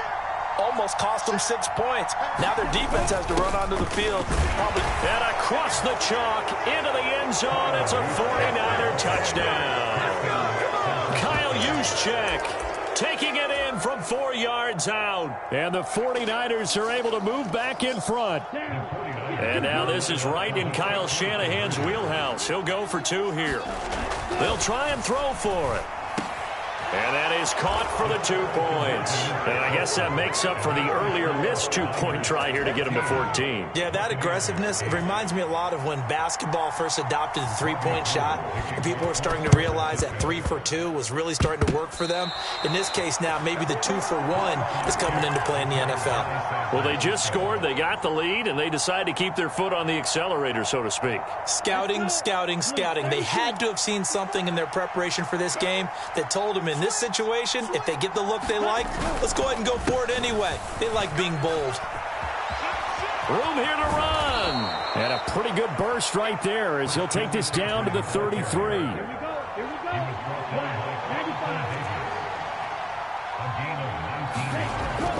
almost cost them 6 points. Now their defense has to run onto the field. And across the chalk, into the end zone, it's a 49er touchdown. Kyle Juszczyk taking it in from 4 yards out. And the 49ers are able to move back in front. And now this is right in Kyle Shanahan's wheelhouse. He'll go for 2 here. They'll try and throw for it. And that is caught for the 2 points. And I guess that makes up for the earlier missed 2-point try here to get him to 14. Yeah, that aggressiveness, it reminds me a lot of when basketball first adopted the 3-point shot. And people were starting to realize that 3 for 2 was really starting to work for them. In this case now, maybe the 2 for 1 is coming into play in the NFL. Well, they just scored, they got the lead, and they decided to keep their foot on the accelerator, so to speak. Scouting, scouting, scouting. They had to have seen something in their preparation for this game that told them in this situation, if they get the look they like, let's go ahead and go for it anyway. They like being bold. Room here to run. And a pretty good burst right there as he'll take this down to the 33.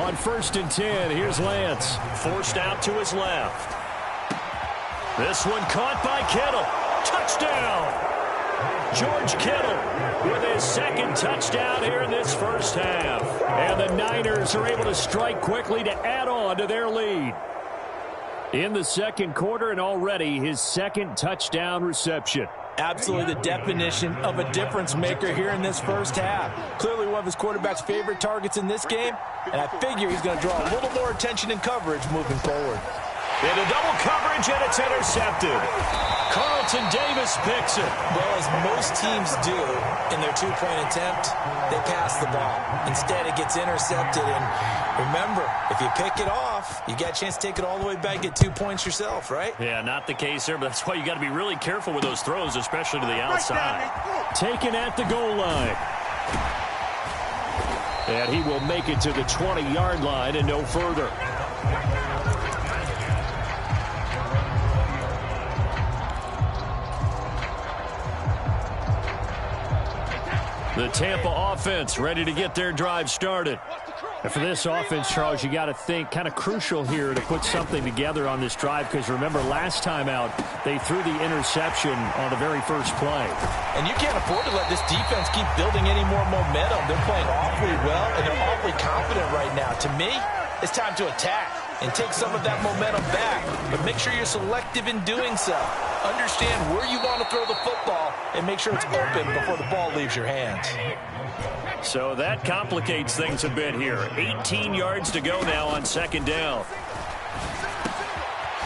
On 1st and 10, here's Lance. Forced out to his left. This one caught by Kittle. Touchdown. George Kittle with his 2nd touchdown here in this first half. And the Niners are able to strike quickly to add on to their lead. In the 2nd quarter, and already his 2nd touchdown reception. Absolutely the definition of a difference maker here in this first half. Clearly one of his quarterback's favorite targets in this game, and I figure he's going to draw a little more attention and coverage moving forward. Into double coverage, and it's intercepted. Carlton Davis picks it. Well, as most teams do in their 2-point attempt, they pass the ball. Instead, it gets intercepted. And remember, if you pick it off, you got a chance to take it all the way back, get 2 points yourself, right? Yeah, not the case there, but that's why you got to be really careful with those throws, especially to the outside. Taken at the goal line. And he will make it to the 20-yard line and no further. The Tampa offense ready to get their drive started. And for this offense, Charles, you got to think kind of crucial here to put something together on this drive because remember last time out they threw the interception on the very first play. And you can't afford to let this defense keep building any more momentum. They're playing awfully well and they're awfully confident right now. To me, it's time to attack and take some of that momentum back. But make sure you're selective in doing so. Understand where you want to throw the football and make sure it's open before the ball leaves your hands. So that complicates things a bit here. 18 yards to go now on 2nd down.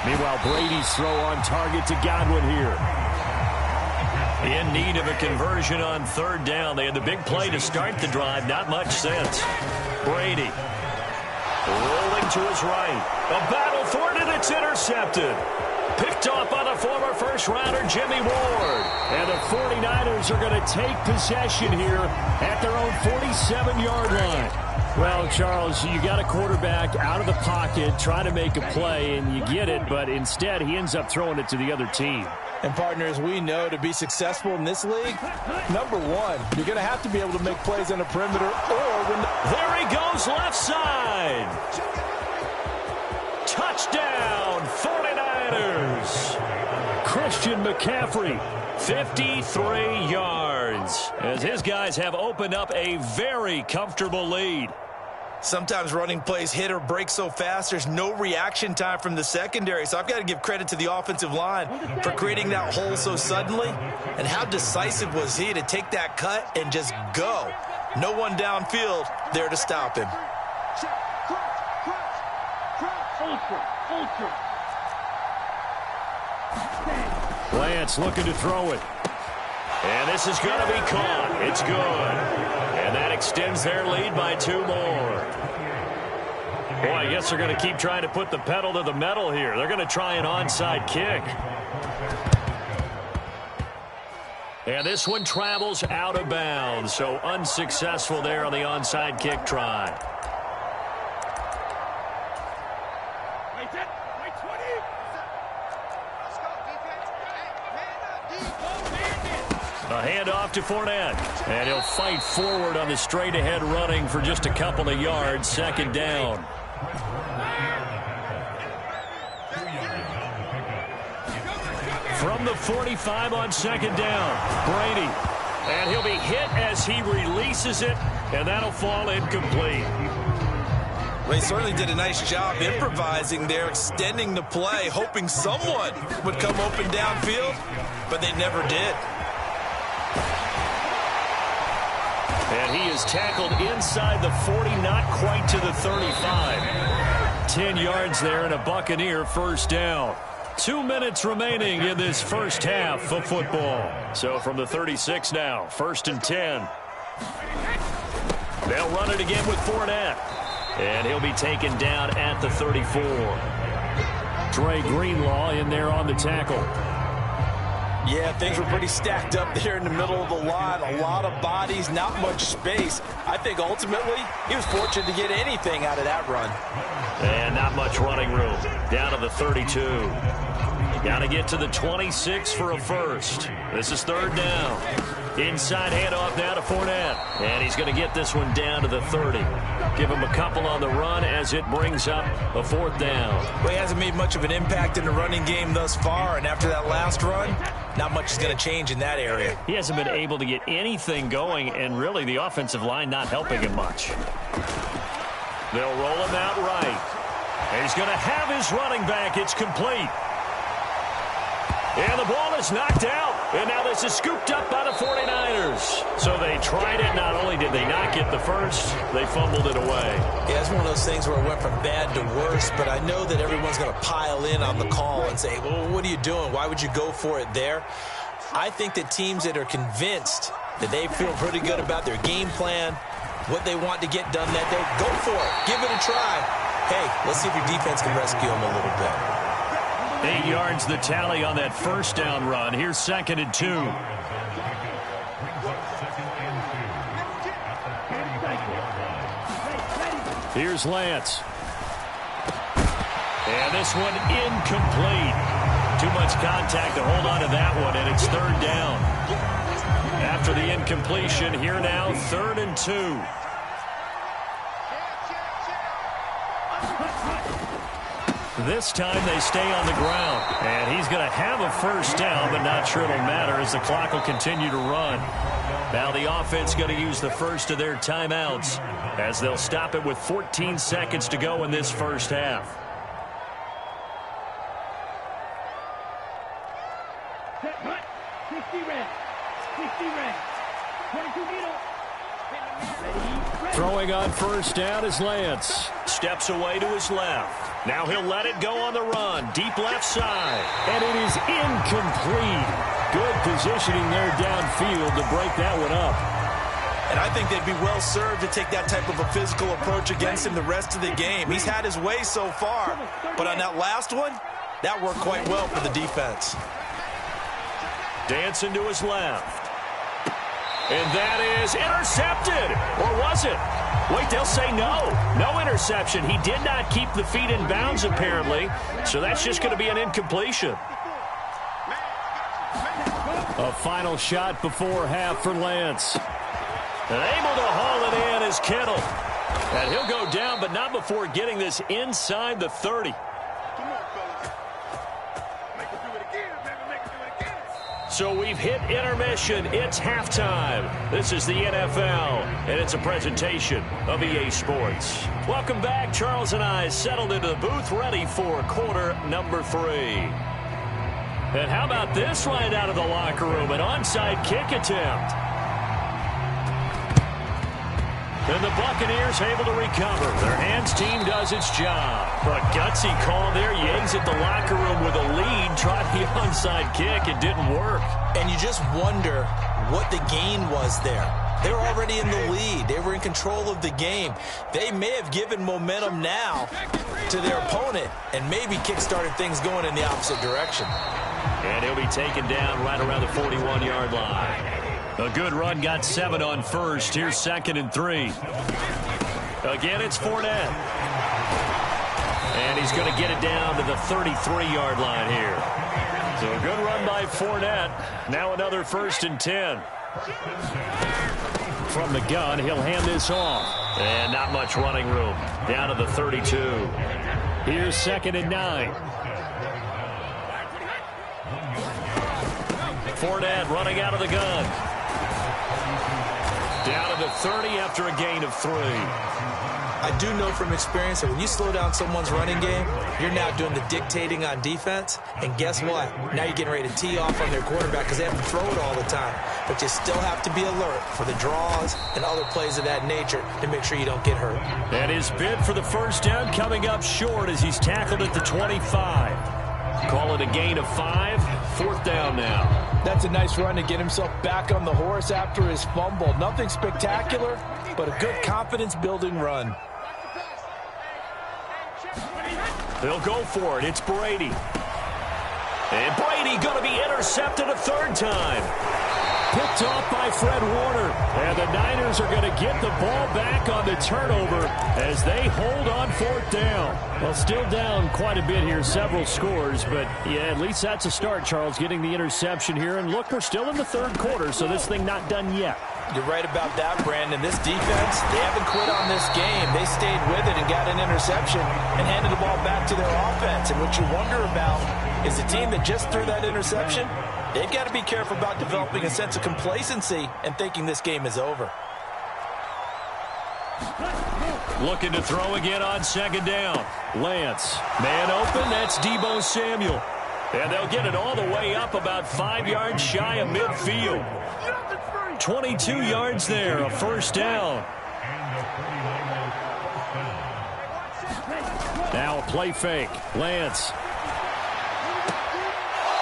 Meanwhile, Brady's throw on target to Godwin here. In need of a conversion on 3rd down. They had the big play to start the drive. Not much sense. Brady rolling to his right. A battle for it, and it's intercepted. Picked off by the former first-rounder Jimmy Ward. And the 49ers are going to take possession here at their own 47-yard line. Well, Charles, you got a quarterback out of the pocket trying to make a play, and you get it, but instead he ends up throwing it to the other team. And, partners, we know to be successful in this league, number one, you're going to have to be able to make plays on the perimeter or when there he goes, left side. Touchdown, 49ers. Christian McCaffrey, 53 yards, as his guys have opened up a very comfortable lead. Sometimes running plays hit or break so fast, there's no reaction time from the secondary. So I've got to give credit to the offensive line for creating that hole so suddenly. And how decisive was he to take that cut and just go. No one downfield there to stop him. Lance looking to throw it. And this is going to be caught. It's good. And that extends their lead by 2 more. Boy, I guess they're going to keep trying to put the pedal to the metal here. They're going to try an onside kick. And this one travels out of bounds, so unsuccessful there on the onside kick try. A handoff to Fournette. And he'll fight forward on the straight-ahead running for just a couple of yards. 2nd down. From the 45 on 2nd down, Brady. And he'll be hit as he releases it, and that'll fall incomplete. Well, he certainly did a nice job improvising there, extending the play, hoping someone would come open downfield, but they never did. And he is tackled inside the 40, not quite to the 35. 10 yards there and a Buccaneer 1st down. 2 minutes remaining in this first half of football. So from the 36 now, 1st and 10. They'll run it again with Fournette. And he'll be taken down at the 34. Dre Greenlaw in there on the tackle. Yeah, things were pretty stacked up there in the middle of the line. A lot of bodies, not much space. I think ultimately he was fortunate to get anything out of that run. And not much running room. Down to the 32. Got to get to the 26 for a first. This is 3rd down. Inside handoff now to Fournette. And he's going to get this one down to the 30. Give him a couple on the run as it brings up a 4th down. Well, he hasn't made much of an impact in the running game thus far. And after that last run, not much is going to change in that area. He hasn't been able to get anything going, and really the offensive line not helping him much. They'll roll him out right. And he's going to have his running back. It's complete. And the ball is knocked out. And now this is scooped up by the 49ers. So they tried it. Not only did they not get the first, they fumbled it away. Yeah, it's one of those things where it went from bad to worse, but I know that everyone's going to pile in on the call and say, well, what are you doing? Why would you go for it there? I think that teams that are convinced that they feel pretty good about their game plan, what they want to get done that day, go for it. Give it a try. Hey, let's see if your defense can rescue them a little bit. 8 yards the tally on that 1st down run. Here's 2nd and 2. Here's Lance. And this one incomplete. Too much contact to hold on to that one, and it's 3rd down. After the incompletion, here now, 3rd and 2. This time they stay on the ground. And he's going to have a 1st down, but not sure it'll matter as the clock will continue to run. Now the offense going to use the first of their timeouts as they'll stop it with 14 seconds to go in this first half. Throwing on 1st down is Lance. Steps away to his left. Now he'll let it go on the run. Deep left side. And it is incomplete. Good positioning there downfield to break that one up. And I think they'd be well served to take that type of a physical approach against him the rest of the game. He's had his way so far. But on that last one, that worked quite well for the defense. Dancing to his left. And that is intercepted. Or was it? Wait, they'll say no. No interception. He did not keep the feet in bounds, apparently. So that's just going to be an incompletion. A final shot before half for Lance. And able to haul it in is Kittle. And he'll go down, but not before getting this inside the 30. So we've hit intermission. It's halftime. This is the NFL, and it's a presentation of EA Sports. Welcome back. Charles and I settled into the booth, ready for quarter number 3. And how about this right out of the locker room? An onside kick attempt. And the Buccaneers able to recover. Their hands team does its job. A gutsy call there. You exit the locker room with a lead. Tried the onside kick. It didn't work. And you just wonder what the gain was there. They were already in the lead. They were in control of the game. They may have given momentum now to their opponent and maybe kick-started things going in the opposite direction. And he'll be taken down right around the 41-yard line. A good run, got 7 on first. Here's 2nd and 3. Again, it's Fournette. And he's going to get it down to the 33-yard line here. So a good run by Fournette. Now another 1st and 10. From the gun, he'll hand this off. And not much running room. Down to the 32. Here's 2nd and 9. Fournette running out of the gun. Down to the 30 after a gain of 3. I do know from experience that when you slow down someone's running game, you're now doing the dictating on defense. And guess what? Now you're getting ready to tee off on their quarterback because they have to throw it all the time. But you still have to be alert for the draws and other plays of that nature to make sure you don't get hurt. And his bid for the first down coming up short as he's tackled at the 25. Call it a gain of 5. 4th down now. That's a nice run to get himself back on the horse after his fumble. Nothing spectacular, but a good confidence-building run. They'll go for it. It's Brady. And Brady going to be intercepted a 3rd time. Picked off by Fred Warner. And the Niners are going to get the ball back on the turnover as they hold on 4th down. Well, still down quite a bit here, several scores. But, yeah, at least that's a start, Charles, getting the interception here. And, look, we're still in the 3rd quarter, so this thing not done yet. You're right about that, Brandon. This defense, they haven't quit on this game. They stayed with it and got an interception and handed the ball back to their offense. And what you wonder about is the team that just threw that interception, they've got to be careful about developing a sense of complacency and thinking this game is over. Looking to throw again on 2nd down. Lance. Man open, that's Deebo Samuel. And they'll get it all the way up about 5 yards shy of midfield. 22 yards there, a 1st down. Now a play fake. Lance.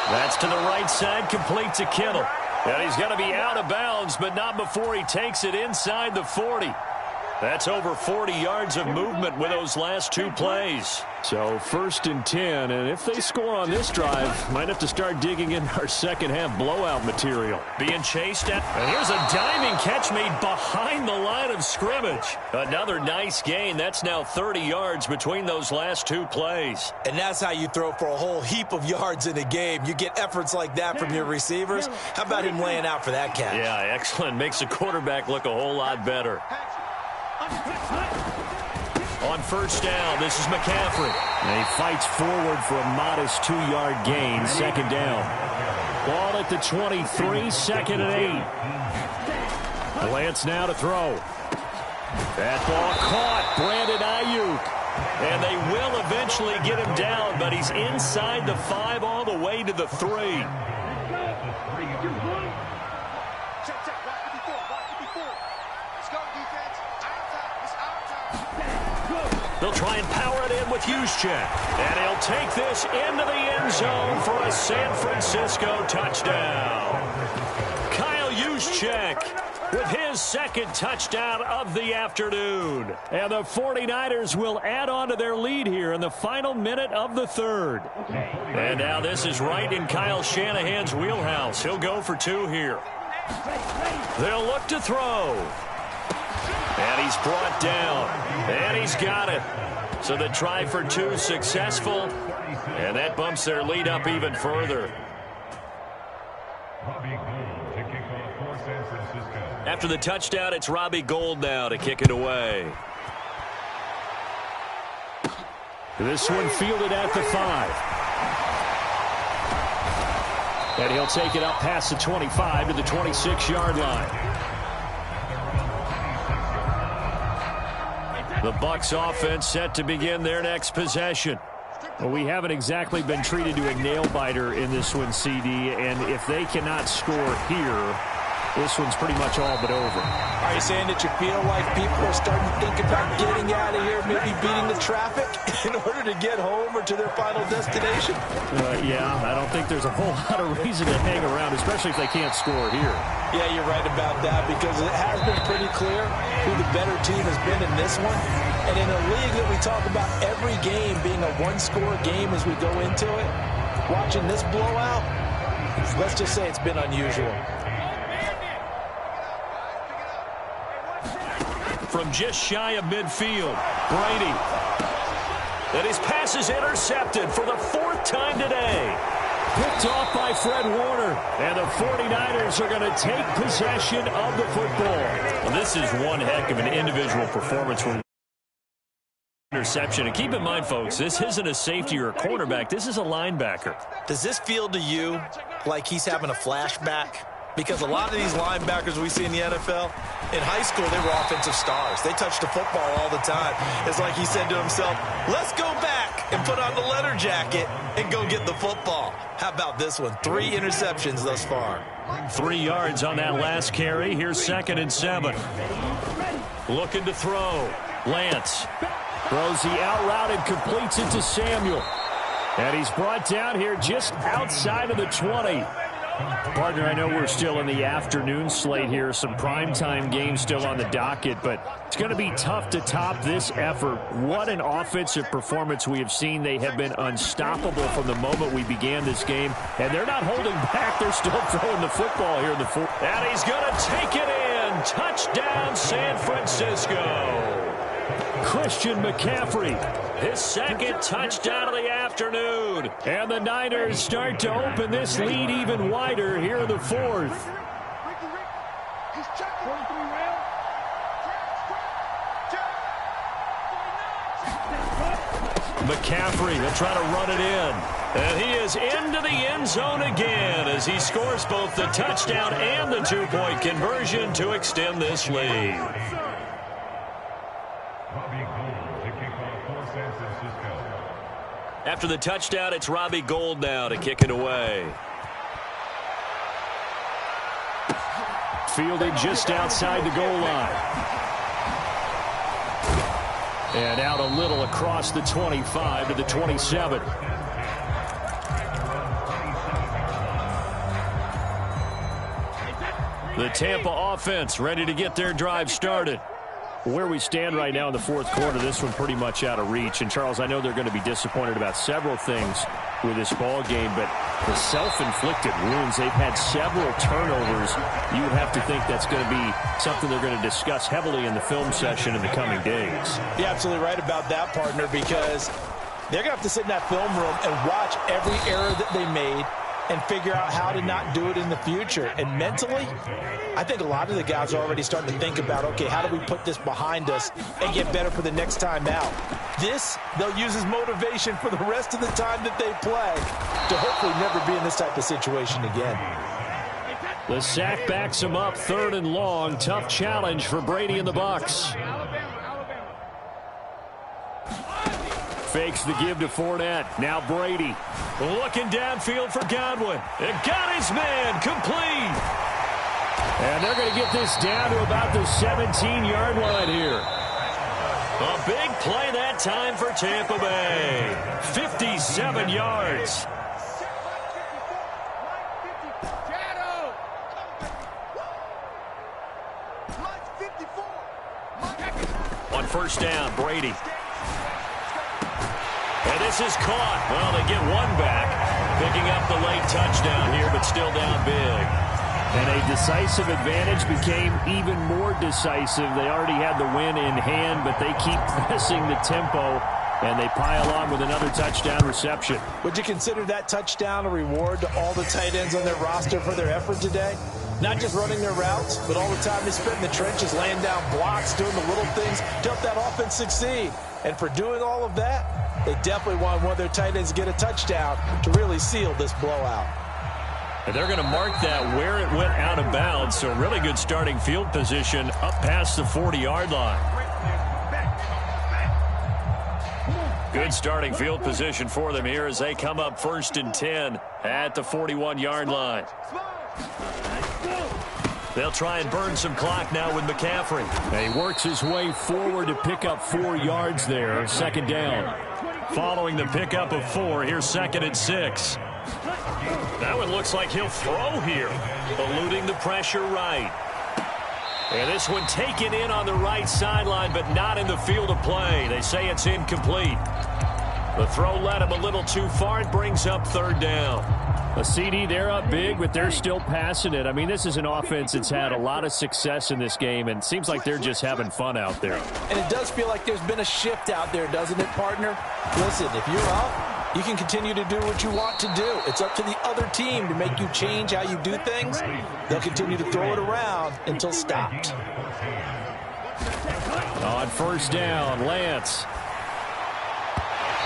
That's to the right side, complete to Kittle. And he's going to be out of bounds, but not before he takes it inside the 40. That's over 40 yards of movement with those last 2 plays. So 1st and 10, and if they score on this drive, might have to start digging in our second half blowout material. Being chased at, and here's a diving catch made behind the line of scrimmage. Another nice gain. That's now 30 yards between those last 2 plays. And that's how you throw for a whole heap of yards in a game. You get efforts like that from your receivers. How about him laying out for that catch? Yeah, excellent. Makes the quarterback look a whole lot better. On 1st down, this is McCaffrey. And he fights forward for a modest 2-yard gain. 2nd down. Ball at the 23, 2nd and 8. Lance now to throw. That ball caught. Brandon Ayuk. And they will eventually get him down, but he's inside the 5 all the way to the 3. They'll try and power it in with Juszczyk. And he'll take this into the end zone for a San Francisco touchdown. Kyle Juszczyk with his 2nd touchdown of the afternoon. And the 49ers will add on to their lead here in the final minute of the 3rd. And now this is right in Kyle Shanahan's wheelhouse. He'll go for 2 here. They'll look to throw. And he's brought down. And he's got it. So the try for 2 successful. And that bumps their lead up even further. After the touchdown, it's Robbie Gould now to kick it away. This one fielded at the 5. And he'll take it up past the 25 to the 26-yard line. The Bucs offense set to begin their next possession. Well, we haven't exactly been treated to a nail-biter in this one, CD, and if they cannot score here, this one's pretty much all but over. Are you saying that you feel like people are starting to think about getting out of here, maybe beating the traffic in order to get home or to their final destination? Yeah, I don't think there's a whole lot of reason to hang around, especially if they can't score here. Yeah, you're right about that, because it has been pretty clear who the better team has been in this one. And in a league that we talk about every game being a one-score game as we go into it, watching this blowout, let's just say it's been unusual. From just shy of midfield, Brady. And his pass is intercepted for the 4th time today. Picked off by Fred Warner. And the 49ers are going to take possession of the football. Well, this is one heck of an individual performance from interception. And keep in mind, folks, this isn't a safety or a cornerback. This is a linebacker. Does this feel to you like he's having a flashback? Because a lot of these linebackers we see in the NFL, in high school, they were offensive stars. They touched the football all the time. It's like he said to himself, let's go back and put on the leather jacket and go get the football. How about this one? 3 interceptions thus far. 3 yards on that last carry. Here's 2nd and 7. Looking to throw. Lance throws the out route and completes it to Samuel. And he's brought down here just outside of the 20. Partner, I know we're still in the afternoon slate here. Some primetime games still on the docket, but it's going to be tough to top this effort. What an offensive performance we have seen. They have been unstoppable from the moment we began this game, and they're not holding back. They're still throwing the football here in the 4th. And he's going to take it in. Touchdown, San Francisco. Christian McCaffrey, his 2nd touchdown of the afternoon. And the Niners start to open this lead even wider here in the 4th. McCaffrey will try to run it in. And he is into the end zone again as he scores both the touchdown and the 2-point conversion to extend this lead. After the touchdown, it's Robbie Gould now to kick it away. Fielded just outside the goal line. And out a little across the 25 to the 27. The Tampa offense ready to get their drive started. Where we stand right now in the 4th quarter, this one pretty much out of reach. And, Charles, I know they're going to be disappointed about several things with this ball game, but the self-inflicted wounds, they've had several turnovers. You would have to think that's going to be something they're going to discuss heavily in the film session in the coming days. You're absolutely right about that, partner, because they're going to have to sit in that film room and watch every error that they made and figure out how to not do it in the future. And mentally, I think a lot of the guys are already starting to think about, okay, how do we put this behind us and get better for the next time out? This, they'll use as motivation for the rest of the time that they play to hopefully never be in this type of situation again. The sack backs him up, 3rd and long. Tough challenge for Brady and the Bucs. Fakes the give to Fournette. Now Brady. Looking downfield for Godwin. It got his man complete. And they're going to get this down to about the 17-yard line here. A big play that time for Tampa Bay. 57 yards. On 1st down, Brady. And this is caught. Well, they get one back. Picking up the late touchdown here, but still down big. And a decisive advantage became even more decisive. They already had the win in hand, but they keep pressing the tempo, and they pile on with another touchdown reception. Would you consider that touchdown a reward to all the tight ends on their roster for their effort today? Not just running their routes, but all the time they spent in the trenches, laying down blocks, doing the little things to help that offense succeed. And for doing all of that, they definitely want one of their tight ends to get a touchdown to really seal this blowout. And they're going to mark that where it went out of bounds, so really good starting field position up past the 40-yard line. Good starting field position for them here as they come up 1st and 10 at the 41-yard line. They'll try and burn some clock now with McCaffrey. And he works his way forward to pick up 4 yards there. Second down. Following the pickup of 4, here's 2nd and 6. Now it looks like he'll throw here. Eluding the pressure right. And this one taken in on the right sideline, but not in the field of play. They say it's incomplete. The throw led him a little too far. It brings up 3rd down. A CD, they're up big, but they're still passing it. I mean, this is an offense that's had a lot of success in this game, and it seems like they're just having fun out there. And it does feel like there's been a shift out there, doesn't it, partner? Listen, if you're up, you can continue to do what you want to do. It's up to the other team to make you change how you do things. They'll continue to throw it around until stopped. On 1st down, Lance.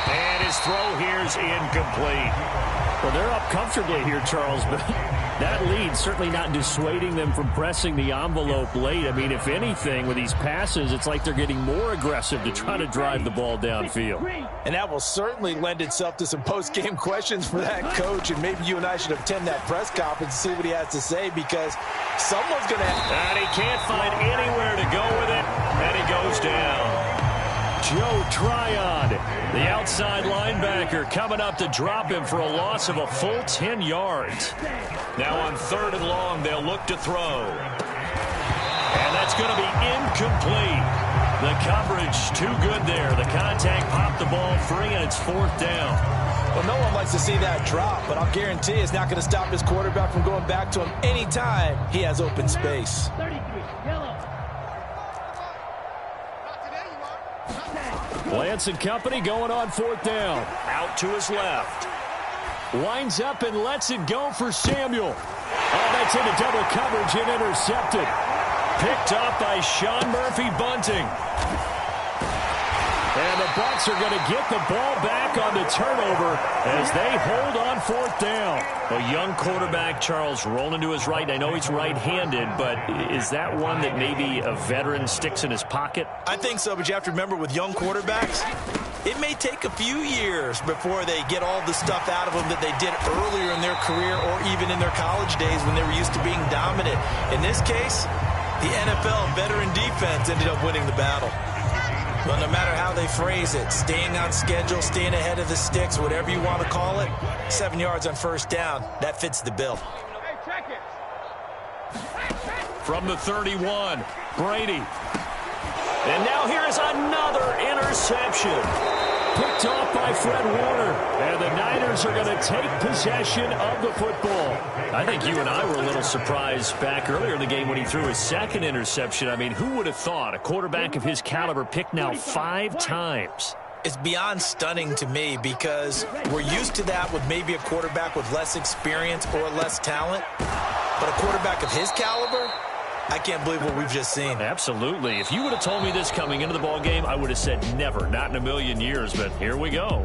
And his throw here's incomplete. Well, they're up comfortably here, Charles, but that lead certainly not dissuading them from pressing the envelope late. I mean, if anything, with these passes, it's like they're getting more aggressive to try to drive the ball downfield. And that will certainly lend itself to some post-game questions for that coach, and maybe you and I should attend that press conference and see what he has to say, because someone's going to have... And he can't find anywhere to go with it, and he goes down. Joe Tryon, the outside linebacker, coming up to drop him for a loss of a full 10 yards. Now on 3rd and long, they'll look to throw. And that's going to be incomplete. The coverage too good there. The contact popped the ball free, and it's 4th down. Well, no one likes to see that drop, but I'll guarantee it's not going to stop his quarterback from going back to him anytime he has open space. Lance and company going on 4th down. Out to his left. Winds up and lets it go for Samuel. Oh, that's into double coverage and intercepted. Picked up by Sean Murphy-Bunting. And the Bucs are going to get the ball back on the turnover as they hold on 4th down. A young quarterback, Charles, rolling to his right. I know he's right-handed, but is that one that maybe a veteran sticks in his pocket? I think so, but you have to remember with young quarterbacks, it may take a few years before they get all the stuff out of them that they did earlier in their career or even in their college days when they were used to being dominant. In this case, the NFL veteran defense ended up winning the battle. But no matter how they phrase it, staying on schedule, staying ahead of the sticks, whatever you want to call it, 7 yards on 1st down, that fits the bill. Hey, check it. From the 31, Brady. And now here is another interception. Picked off by Fred Warner. And the Niners are going to take possession of the football. I think you and I were a little surprised back earlier in the game when he threw his 2nd interception. I mean, who would have thought a quarterback of his caliber picked now 5 times? It's beyond stunning to me because we're used to that with maybe a quarterback with less experience or less talent. But a quarterback of his caliber, I can't believe what we've just seen. Absolutely. If you would have told me this coming into the ball game, I would have said never, not in a million years, but here we go.